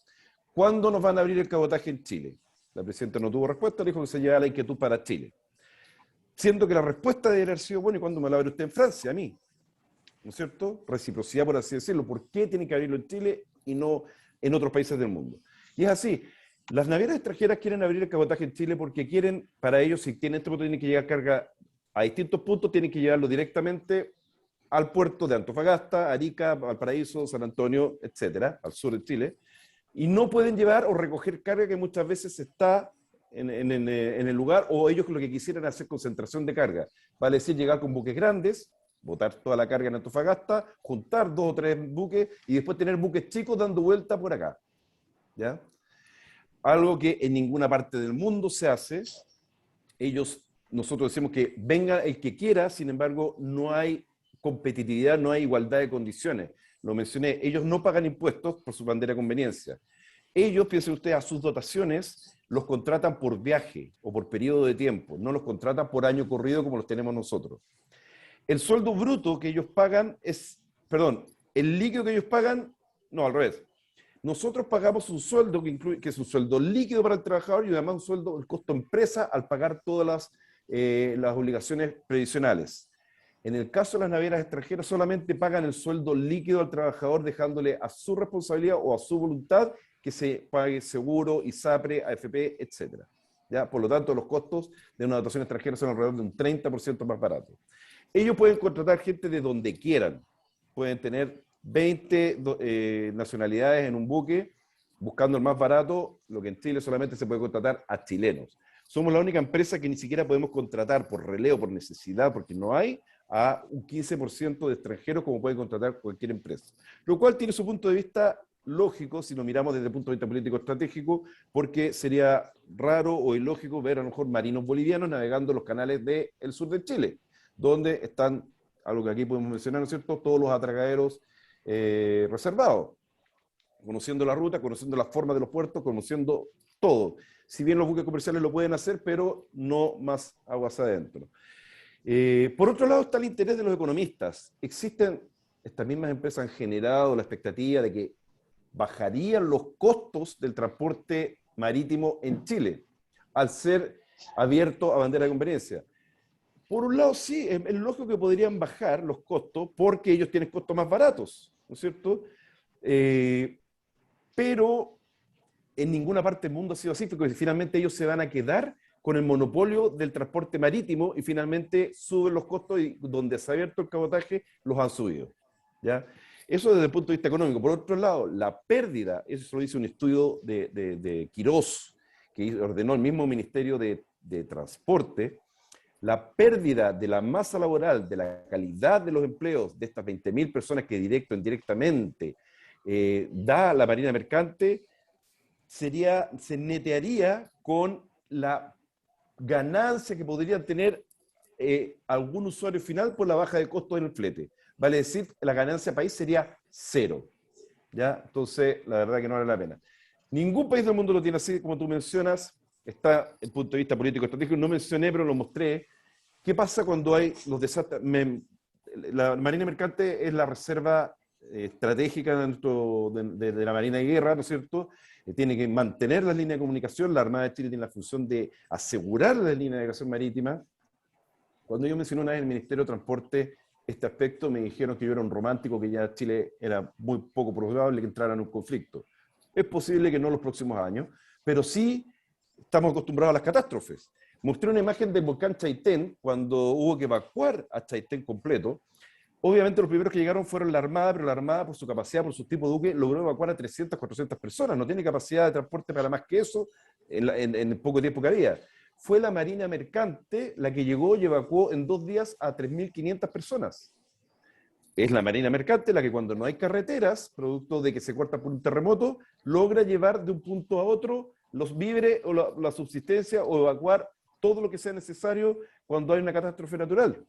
¿cuándo nos van a abrir el cabotaje en Chile? La presidenta no tuvo respuesta, le dijo que se llevaba la inquietud para Chile. Siendo que la respuesta debería haber sido, bueno, ¿y cuándo me la abre usted en Francia? A mí. ¿No es cierto? Reciprocidad, por así decirlo. ¿Por qué tiene que abrirlo en Chile y no en otros países del mundo? Y es así. Las navieras extranjeras quieren abrir el cabotaje en Chile porque quieren, para ellos, si tienen este punto, tienen que llegar carga a distintos puntos, tienen que llevarlo directamente al puerto de Antofagasta, Arica, Valparaíso, San Antonio, etcétera, al sur de Chile, y no pueden llevar o recoger carga que muchas veces está en el lugar, o ellos lo que quisieran hacer concentración de carga. Vale decir, llegar con buques grandes, botar toda la carga en Antofagasta, juntar 2 o 3 buques y después tener buques chicos dando vuelta por acá. ¿Ya? Algo que en ninguna parte del mundo se hace. Nosotros decimos que venga el que quiera, sin embargo, no hay competitividad, no hay igualdad de condiciones. Lo mencioné, ellos no pagan impuestos por su bandera de conveniencia. Ellos, piensen ustedes, a sus dotaciones los contratan por viaje o por periodo de tiempo, no los contratan por año corrido como los tenemos nosotros. El sueldo bruto que ellos pagan el líquido que ellos pagan, no, al revés. Nosotros pagamos un sueldo que es un sueldo líquido para el trabajador y además un sueldo, el costo empresa al pagar todas las obligaciones previsionales. En el caso de las navieras extranjeras solamente pagan el sueldo líquido al trabajador dejándole a su responsabilidad o a su voluntad que se pague seguro, ISAPRE, AFP, etc. ¿Ya? Por lo tanto, los costos de una dotación extranjera son alrededor de un 30% más baratos. Ellos pueden contratar gente de donde quieran. Pueden tener 20 nacionalidades en un buque, buscando el más barato, lo que en Chile solamente se puede contratar a chilenos. Somos la única empresa que ni siquiera podemos contratar por releo, por necesidad, porque no hay, a un 15% de extranjeros como puede contratar cualquier empresa. Lo cual tiene su punto de vista lógico si lo miramos desde el punto de vista político estratégico, porque sería raro o ilógico ver a lo mejor marinos bolivianos navegando los canales del sur de Chile, donde están, algo que aquí podemos mencionar, ¿no es cierto?, todos los atracaderos reservados, conociendo la ruta, conociendo las formas de los puertos, conociendo todo. Si bien los buques comerciales lo pueden hacer, pero no más aguas adentro. Por otro lado está el interés de los economistas. Estas mismas empresas han generado la expectativa de que bajarían los costos del transporte marítimo en Chile, al ser abierto a bandera de conveniencia. Por un lado, sí, es lógico que podrían bajar los costos porque ellos tienen costos más baratos, ¿no es cierto? Pero en ninguna parte del mundo ha sido así, porque finalmente ellos se van a quedar con el monopolio del transporte marítimo y finalmente suben los costos y donde se ha abierto el cabotaje los han subido, ¿ya? Eso desde el punto de vista económico. Por otro lado, la pérdida, eso lo dice un estudio de Quirós, que ordenó el mismo Ministerio de Transporte, la pérdida de la masa laboral, de la calidad de los empleos de estas 20.000 personas que directo o indirectamente da la Marina Mercante, se netearía con la ganancia que podrían tener algún usuario final por la baja de costo en el flete. Vale decir, la ganancia país sería cero, ¿ya? Entonces, la verdad que no vale la pena. Ningún país del mundo lo tiene así, como tú mencionas. Está el punto de vista político estratégico, no mencioné, pero lo mostré. ¿Qué pasa cuando hay los desastres? La Marina Mercante es la reserva estratégica de la Marina de Guerra, ¿no es cierto? Tiene que mantener las líneas de comunicación. La Armada de Chile tiene la función de asegurar las líneas de navegación marítima. Cuando yo mencioné una vez en el Ministerio de Transporte este aspecto, me dijeron que yo era un romántico, que ya Chile era muy poco probable que entrara en un conflicto. Es posible que no en los próximos años, pero sí estamos acostumbrados a las catástrofes. Mostré una imagen del volcán Chaitén cuando hubo que evacuar a Chaitén completo. Obviamente los primeros que llegaron fueron la Armada, pero la Armada, por su capacidad, por su tipo de buque, logró evacuar a 300, 400 personas. No tiene capacidad de transporte para más que eso en el poco tiempo que había. Fue la Marina Mercante la que llegó y evacuó en 2 días a 3.500 personas. Es la Marina Mercante la que cuando no hay carreteras, producto de que se corta por un terremoto, logra llevar de un punto a otro los víveres o la subsistencia o evacuar todo lo que sea necesario cuando hay una catástrofe natural.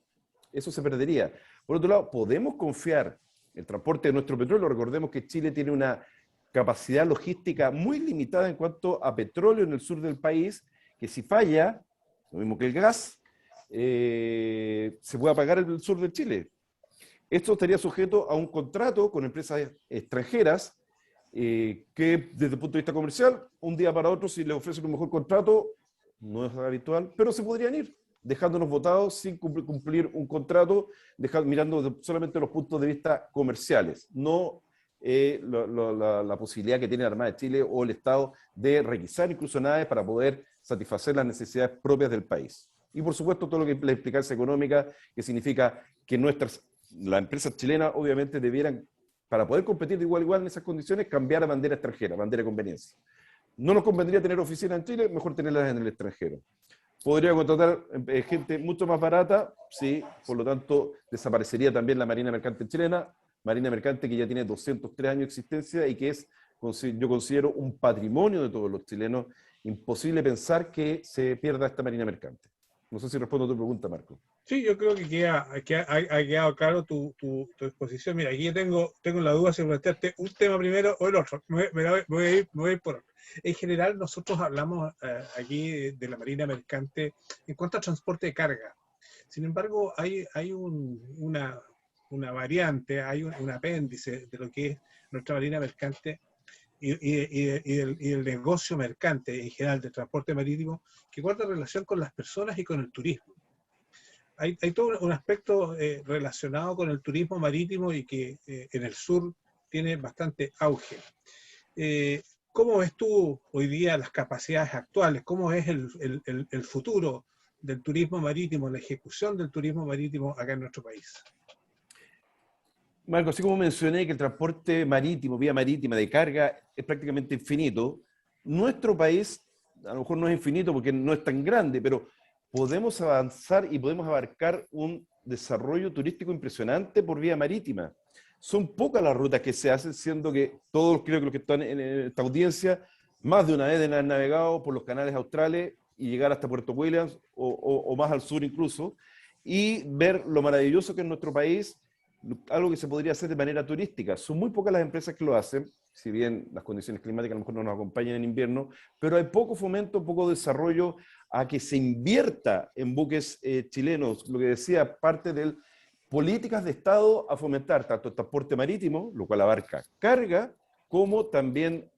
Eso se perdería. Por otro lado, podemos confiar en el transporte de nuestro petróleo. Recordemos que Chile tiene una capacidad logística muy limitada en cuanto a petróleo en el sur del país, que si falla, lo mismo que el gas, se puede apagar el sur de Chile. Esto estaría sujeto a un contrato con empresas extranjeras que desde el punto de vista comercial, un día para otro, si les ofrecen un mejor contrato, no es habitual, pero se podrían ir, dejándonos votados sin cumplir un contrato, mirando solamente los puntos de vista comerciales, no la posibilidad que tiene la Armada de Chile o el Estado de requisar incluso naves para poder satisfacer las necesidades propias del país. Y por supuesto todo lo que es la implicancia económica, que significa que las empresas chilenas obviamente debieran, para poder competir de igual a igual en esas condiciones, cambiar a bandera extranjera, bandera de conveniencia. No nos convendría tener oficinas en Chile, mejor tenerlas en el extranjero. Podría contratar gente mucho más barata, sí, por lo tanto desaparecería también la Marina Mercante chilena, Marina Mercante que ya tiene 203 años de existencia y que es, yo considero, un patrimonio de todos los chilenos. Imposible pensar que se pierda esta Marina Mercante. No sé si respondo a tu pregunta, Marco. Sí, yo creo que ha quedado claro tu exposición. Mira, aquí tengo la duda si planteaste un tema primero o el otro. Me voy a ir por otro. En general, nosotros hablamos aquí de la Marina Mercante en cuanto a transporte de carga. Sin embargo, hay una variante, hay un apéndice de lo que es nuestra Marina Mercante y del negocio mercante en general, del transporte marítimo, que guarda relación con las personas y con el turismo. Hay todo un aspecto relacionado con el turismo marítimo y que en el sur tiene bastante auge. ¿Cómo ves tú hoy día las capacidades actuales? ¿Cómo es el futuro del turismo marítimo, la ejecución del turismo marítimo acá en nuestro país? Marco, así como mencioné que el transporte marítimo, vía marítima de carga es prácticamente infinito, nuestro país a lo mejor no es infinito porque no es tan grande, pero podemos avanzar y podemos abarcar un desarrollo turístico impresionante por vía marítima. Son pocas las rutas que se hacen, siendo que todos creo que los que están en esta audiencia, más de una vez deben haber navegado por los canales australes y llegar hasta Puerto Williams o más al sur incluso, y ver lo maravilloso que es nuestro país, algo que se podría hacer de manera turística. Son muy pocas las empresas que lo hacen, si bien las condiciones climáticas a lo mejor no nos acompañan en invierno, pero hay poco fomento, poco desarrollo a que se invierta en buques chilenos. Lo que decía, parte de políticas de Estado a fomentar tanto el transporte marítimo, lo cual abarca carga, como también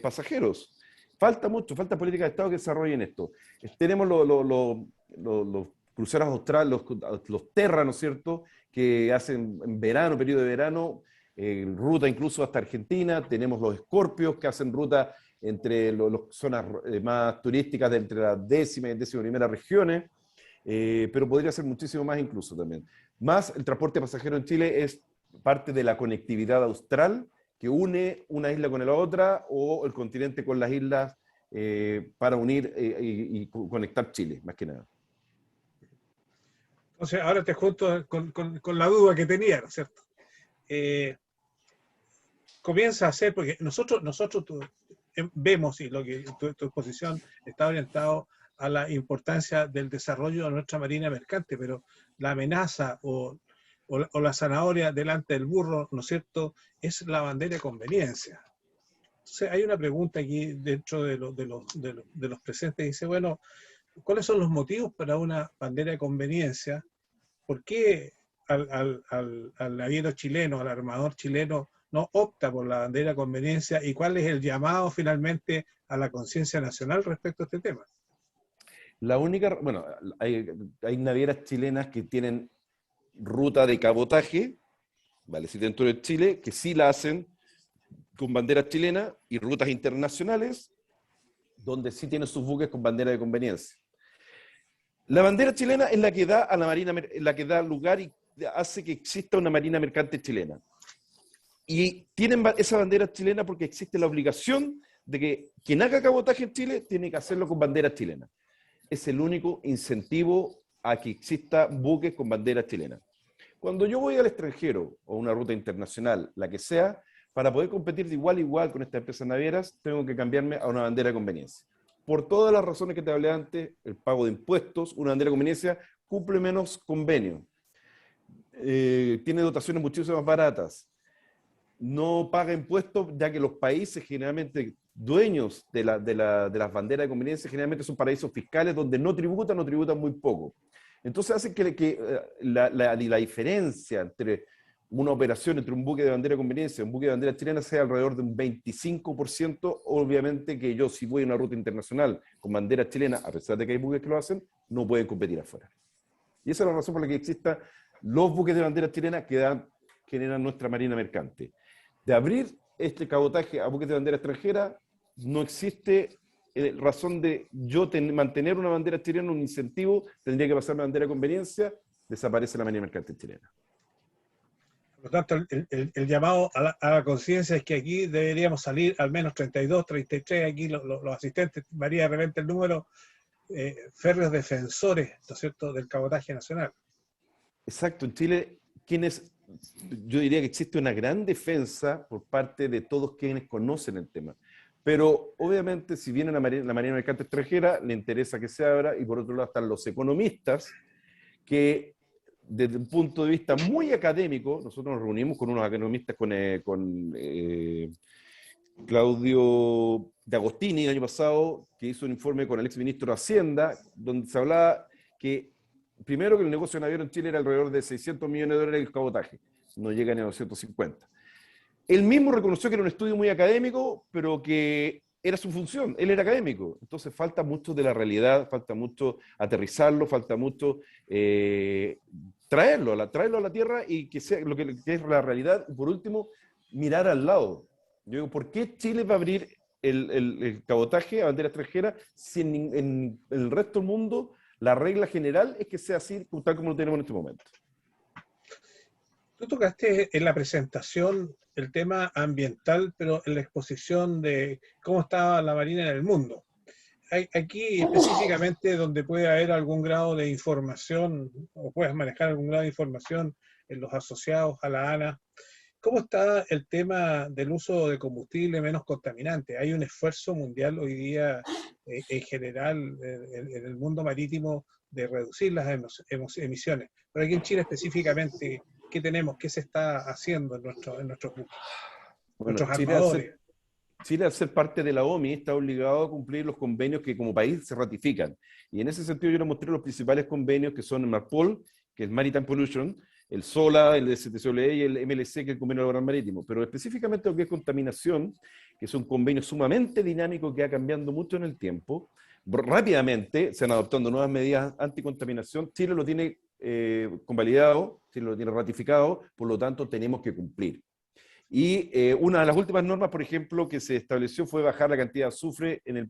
pasajeros. Falta mucho, falta políticas de Estado que desarrollen esto. Tenemos los cruceros australes, los Terra, ¿no es cierto?, que hacen en verano, periodo de verano, ruta incluso hasta Argentina. Tenemos los Scorpios que hacen ruta entre las zonas más turísticas de entre las 10ª y 11ª regiones, pero podría ser muchísimo más incluso también. Más el transporte pasajero en Chile es parte de la conectividad austral que une una isla con la otra o el continente con las islas para unir y conectar Chile, más que nada. Entonces, ahora te junto con la duda que tenía, ¿no es cierto? Comienza a hacer, porque nosotros vemos, y lo que tu exposición está orientado a la importancia del desarrollo de nuestra marina mercante, pero la amenaza o la zanahoria delante del burro, ¿no es cierto?, es la bandera de conveniencia. Entonces, hay una pregunta aquí dentro de los presentes, dice, bueno, ¿cuáles son los motivos para una bandera de conveniencia? ¿Por qué al naviero chileno, al armador chileno, no opta por la bandera de conveniencia? ¿Y cuál es el llamado finalmente a la conciencia nacional respecto a este tema? La única, bueno, hay navieras chilenas que tienen ruta de cabotaje, ¿vale? Si dentro de Chile, que sí la hacen con bandera chilena, y rutas internacionales, donde sí tienen sus buques con bandera de conveniencia. La bandera chilena es la que da a la marina, la que da lugar y hace que exista una marina mercante chilena. Y tienen esa bandera chilena porque existe la obligación de que quien haga cabotaje en Chile tiene que hacerlo con bandera chilena. Es el único incentivo a que exista buques con bandera chilena. Cuando yo voy al extranjero o una ruta internacional, la que sea, para poder competir de igual a igual con estas empresas navieras, tengo que cambiarme a una bandera de conveniencia. Por todas las razones que te hablé antes, el pago de impuestos, una bandera de conveniencia cumple menos convenio. Tiene dotaciones muchísimo más baratas. No paga impuestos, ya que los países generalmente dueños de las banderas de conveniencia generalmente son paraísos fiscales donde no tributan muy poco. Entonces hace que la diferencia entre una operación entre un buque de bandera de conveniencia y un buque de bandera chilena sea alrededor de un 25%. Obviamente que yo, si voy a una ruta internacional con bandera chilena, a pesar de que hay buques que lo hacen, no pueden competir afuera. Y esa es la razón por la que existan los buques de bandera chilena que generan nuestra marina mercante. De abrir este cabotaje a buques de bandera extranjera, no existe razón de yo mantener una bandera chilena, un incentivo, tendría que pasar una bandera de conveniencia, desaparece la marina mercante chilena. Por lo tanto, el llamado a la conciencia es que aquí deberíamos salir al menos 32, 33, aquí los asistentes, varía de repente el número, férreos defensores, ¿no es cierto?, del cabotaje nacional. Exacto, en Chile, yo diría que existe una gran defensa por parte de todos quienes conocen el tema. Pero obviamente, si viene la marina mercante extranjera, le interesa que se abra, y por otro lado están los economistas, que desde un punto de vista muy académico, nosotros nos reunimos con unos economistas, con Claudio de Agostini el año pasado, que hizo un informe con el exministro de Hacienda, donde se hablaba que, primero, que el negocio naviero en Chile era alrededor de 600 millones de dólares el cabotaje, no llega ni a 250. Él mismo reconoció que era un estudio muy académico, pero que era su función, él era académico. Entonces falta mucho de la realidad, falta mucho aterrizarlo, falta mucho traerlo a la tierra y que sea lo que es la realidad. Y por último, mirar al lado. Yo digo, ¿por qué Chile va a abrir el cabotaje a bandera extranjera si en el resto del mundo la regla general es que sea así, tal como lo tenemos en este momento? Tú tocaste en la presentación el tema ambiental, pero en la exposición de cómo estaba la Marina en el mundo. Aquí específicamente donde puede haber algún grado de información o puedes manejar algún grado de información en los asociados a la ANA, ¿cómo está el tema del uso de combustible menos contaminante? Hay un esfuerzo mundial hoy día en general en el mundo marítimo de reducir las emisiones, pero aquí en Chile específicamente, ¿qué tenemos? ¿Qué se está haciendo en nuestros buques, Bueno, nuestros armadores? Chile, al ser parte de la OMI, está obligado a cumplir los convenios que como país se ratifican. Y en ese sentido yo les mostré los principales convenios que son el MARPOL, que es Maritime Pollution, el SOLA, el STCOLE y el MLC, que es el Convenio Laboral Marítimo. Pero específicamente lo que es contaminación, que es un convenio sumamente dinámico que va cambiando mucho en el tiempo, rápidamente se han adoptando nuevas medidas anticontaminación. Chile lo tiene convalidado, Chile lo tiene ratificado, por lo tanto tenemos que cumplir. Y una de las últimas normas, por ejemplo, que se estableció fue bajar la cantidad de azufre en el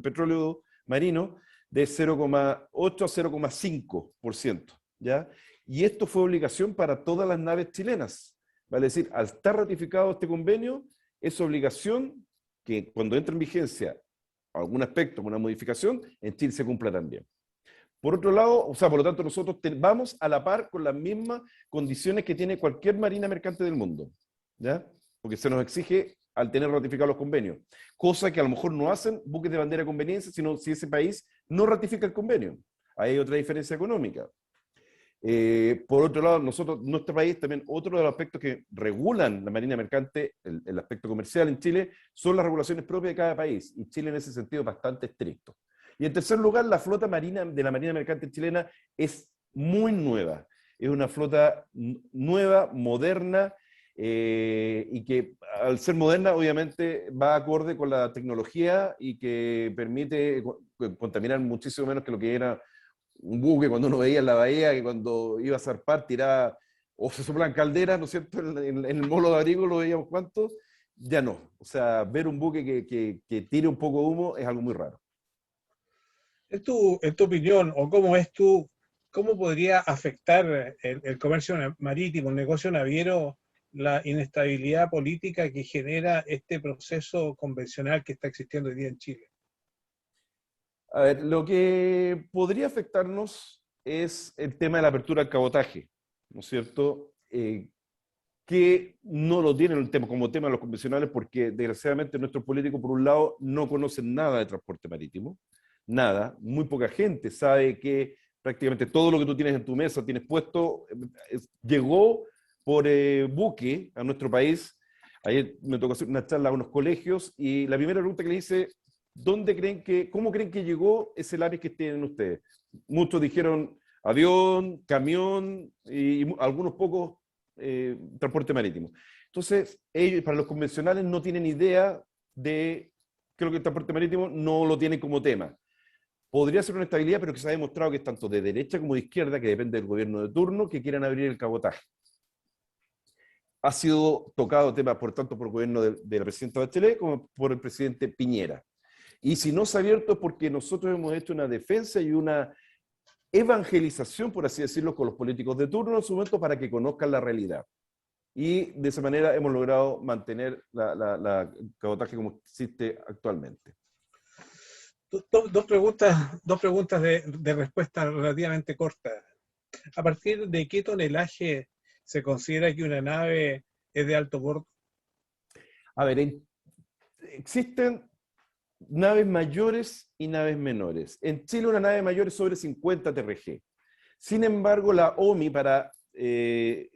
petróleo marino de 0,8 a 0,5%, ¿ya? Y esto fue obligación para todas las naves chilenas. Vale decir, al estar ratificado este convenio, es obligación que cuando entre en vigencia algún aspecto, alguna modificación, en Chile se cumpla también. Por otro lado, o sea, por lo tanto, nosotros vamos a la par con las mismas condiciones que tiene cualquier marina mercante del mundo, ¿ya? Porque se nos exige al tener ratificados los convenios, cosa que a lo mejor no hacen buques de bandera de conveniencia, sino si ese país no ratifica el convenio. Ahí hay otra diferencia económica. Por otro lado, nuestro país también, otro de los aspectos que regulan la marina mercante, el aspecto comercial en Chile, son las regulaciones propias de cada país, y Chile en ese sentido es bastante estricto. Y en tercer lugar, la flota marina de la marina mercante chilena es muy nueva. Es una flota nueva, moderna, y que al ser moderna obviamente va acorde con la tecnología y que permite contaminar muchísimo menos que lo que era un buque cuando uno veía en la bahía, que cuando iba a zarpar tiraba, o se soplan calderas, ¿no es cierto? En el molo de abrigo lo veíamos cuántos, ya no. O sea, ver un buque que tire un poco de humo es algo muy raro. En tu opinión, o cómo podría afectar el comercio marítimo, el negocio naviero, la inestabilidad política que genera este proceso convencional que está existiendo hoy día en Chile? A ver, lo que podría afectarnos es el tema de la apertura al cabotaje, ¿no es cierto? Que no lo tienen como tema los convencionales porque desgraciadamente nuestros políticos, por un lado, no conocen nada de transporte marítimo, nada, muy poca gente sabe que prácticamente todo lo que tú tienes en tu mesa, tienes puesto, llegó por buque a nuestro país. Ayer me tocó hacer una charla a unos colegios y la primera pregunta que le hice, ¿cómo creen que llegó ese lápiz que tienen ustedes? Muchos dijeron avión, camión y algunos pocos transporte marítimo. Entonces, ellos, para los convencionales, no tienen idea de, creo que el transporte marítimo no lo tienen como tema. Podría ser una estabilidad, pero que se ha demostrado que es tanto de derecha como de izquierda, que depende del gobierno de turno, que quieran abrir el cabotaje. Ha sido tocado tema, por tanto, por el gobierno de la presidenta Bachelet como por el presidente Piñera. Y si no se ha abierto es porque nosotros hemos hecho una defensa y una evangelización, por así decirlo, con los políticos de turno en su momento para que conozcan la realidad. Y de esa manera hemos logrado mantener la cabotaje como existe actualmente. Dos preguntas de respuesta relativamente corta. ¿A partir de qué tonelaje se considera que una nave es de alto bordo? A ver, existen naves mayores y naves menores. En Chile una nave mayor es sobre 50 TRG. Sin embargo, la OMI para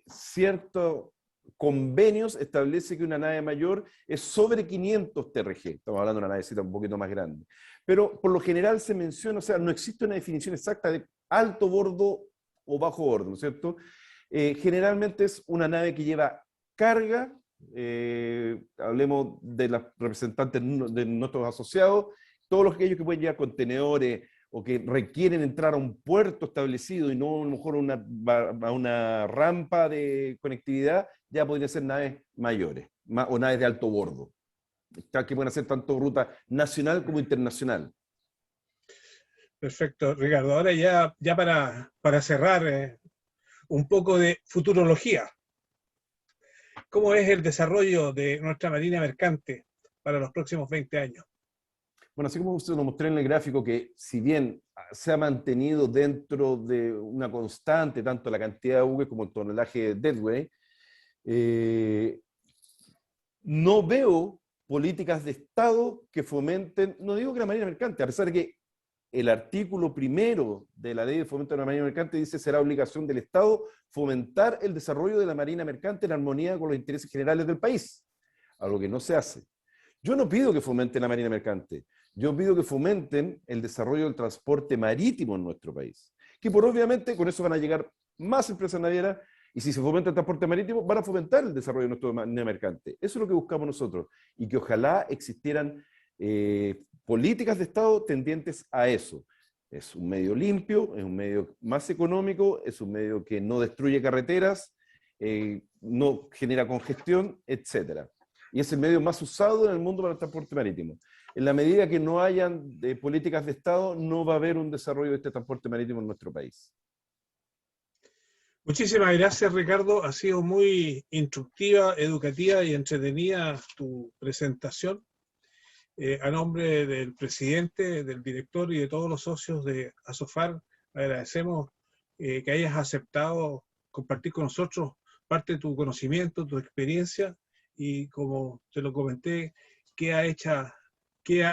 ciertos convenios establece que una nave mayor es sobre 500 TRG. Estamos hablando de una navecita un poquito más grande. Pero por lo general se menciona, o sea, no existe una definición exacta de alto bordo o bajo bordo, ¿no es cierto? Generalmente es una nave que lleva carga, hablemos de las representantes de nuestros asociados, todos aquellos que pueden llevar contenedores o que requieren entrar a un puerto establecido y no a lo mejor a una rampa de conectividad, ya podrían ser naves mayores o naves de alto bordo, que pueden hacer tanto ruta nacional como internacional. Perfecto, Ricardo. Ahora ya para cerrar, un poco de futurología. ¿Cómo es el desarrollo de nuestra marina mercante para los próximos 20 años? Bueno, así como usted lo mostré en el gráfico, que si bien se ha mantenido dentro de una constante, tanto la cantidad de buques como el tonelaje de deadweight, no veo políticas de Estado que fomenten, no digo que la marina mercante, a pesar de que el artículo primero de la ley de fomento de la marina mercante dice será obligación del Estado fomentar el desarrollo de la marina mercante en armonía con los intereses generales del país, algo que no se hace. Yo no pido que fomenten la marina mercante, yo pido que fomenten el desarrollo del transporte marítimo en nuestro país, que por obviamente con eso van a llegar más empresas navieras, y si se fomenta el transporte marítimo, van a fomentar el desarrollo de nuestro marina mercante. Eso es lo que buscamos nosotros, y que ojalá existieran políticas de Estado tendientes a eso. Es un medio limpio, es un medio más económico, es un medio que no destruye carreteras, no genera congestión, etc. Y es el medio más usado en el mundo para el transporte marítimo. En la medida que no hayan políticas de Estado, no va a haber un desarrollo de este transporte marítimo en nuestro país. Muchísimas gracias, Ricardo. Ha sido muy instructiva, educativa y entretenida tu presentación. A nombre del presidente, del director y de todos los socios de ASOFAR, agradecemos que hayas aceptado compartir con nosotros parte de tu conocimiento, tu experiencia, y como te lo comenté, queda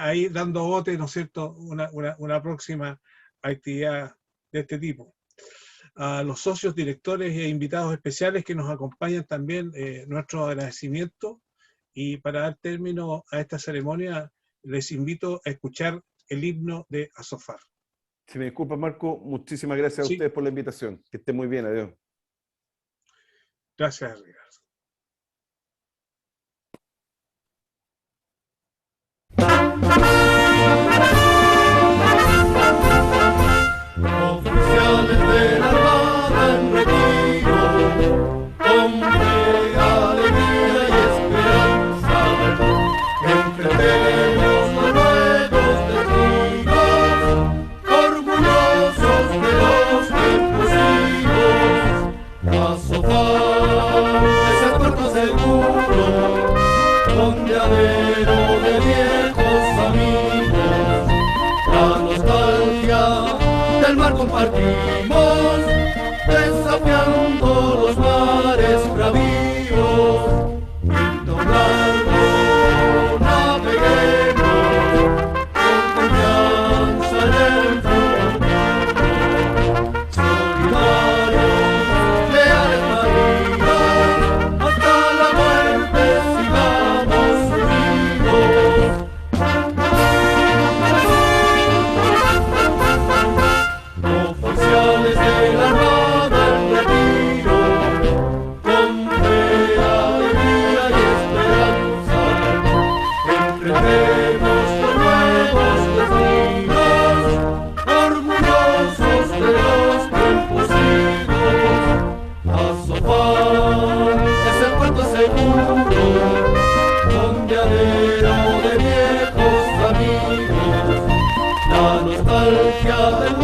ahí dando bote, ¿no es cierto?, una próxima actividad de este tipo. A los socios, directores e invitados especiales que nos acompañan también, nuestro agradecimiento, y para dar término a esta ceremonia les invito a escuchar el himno de ASOFAR. Si me disculpa, Marco, muchísimas gracias a ustedes por la invitación. Que estén muy bien, adiós. Gracias, Ricardo. Oficiales de la Armada en retiro, con fe, alegría y esperanza, enfrentemos los nuevos destinos, orgullosos de los tiempos vivos. ASOFAR es el puerto seguro, fondeadero de viejos amigos, la nostalgia del mar compartimos, desafiando los mares bravíos. Viento largo naveguemos, con confianza en el futuro. Solidarios, leales marinos, hasta la muerte sigamos unidos. Oficiales de la Armada en retiro, con fe, alegría y esperanza, enfrentemos los nuevos destinos, orgullosos de los tiempos vivos. ASOFAR es el puerto seguro, fondeadero de viejos amigos, la nostalgia del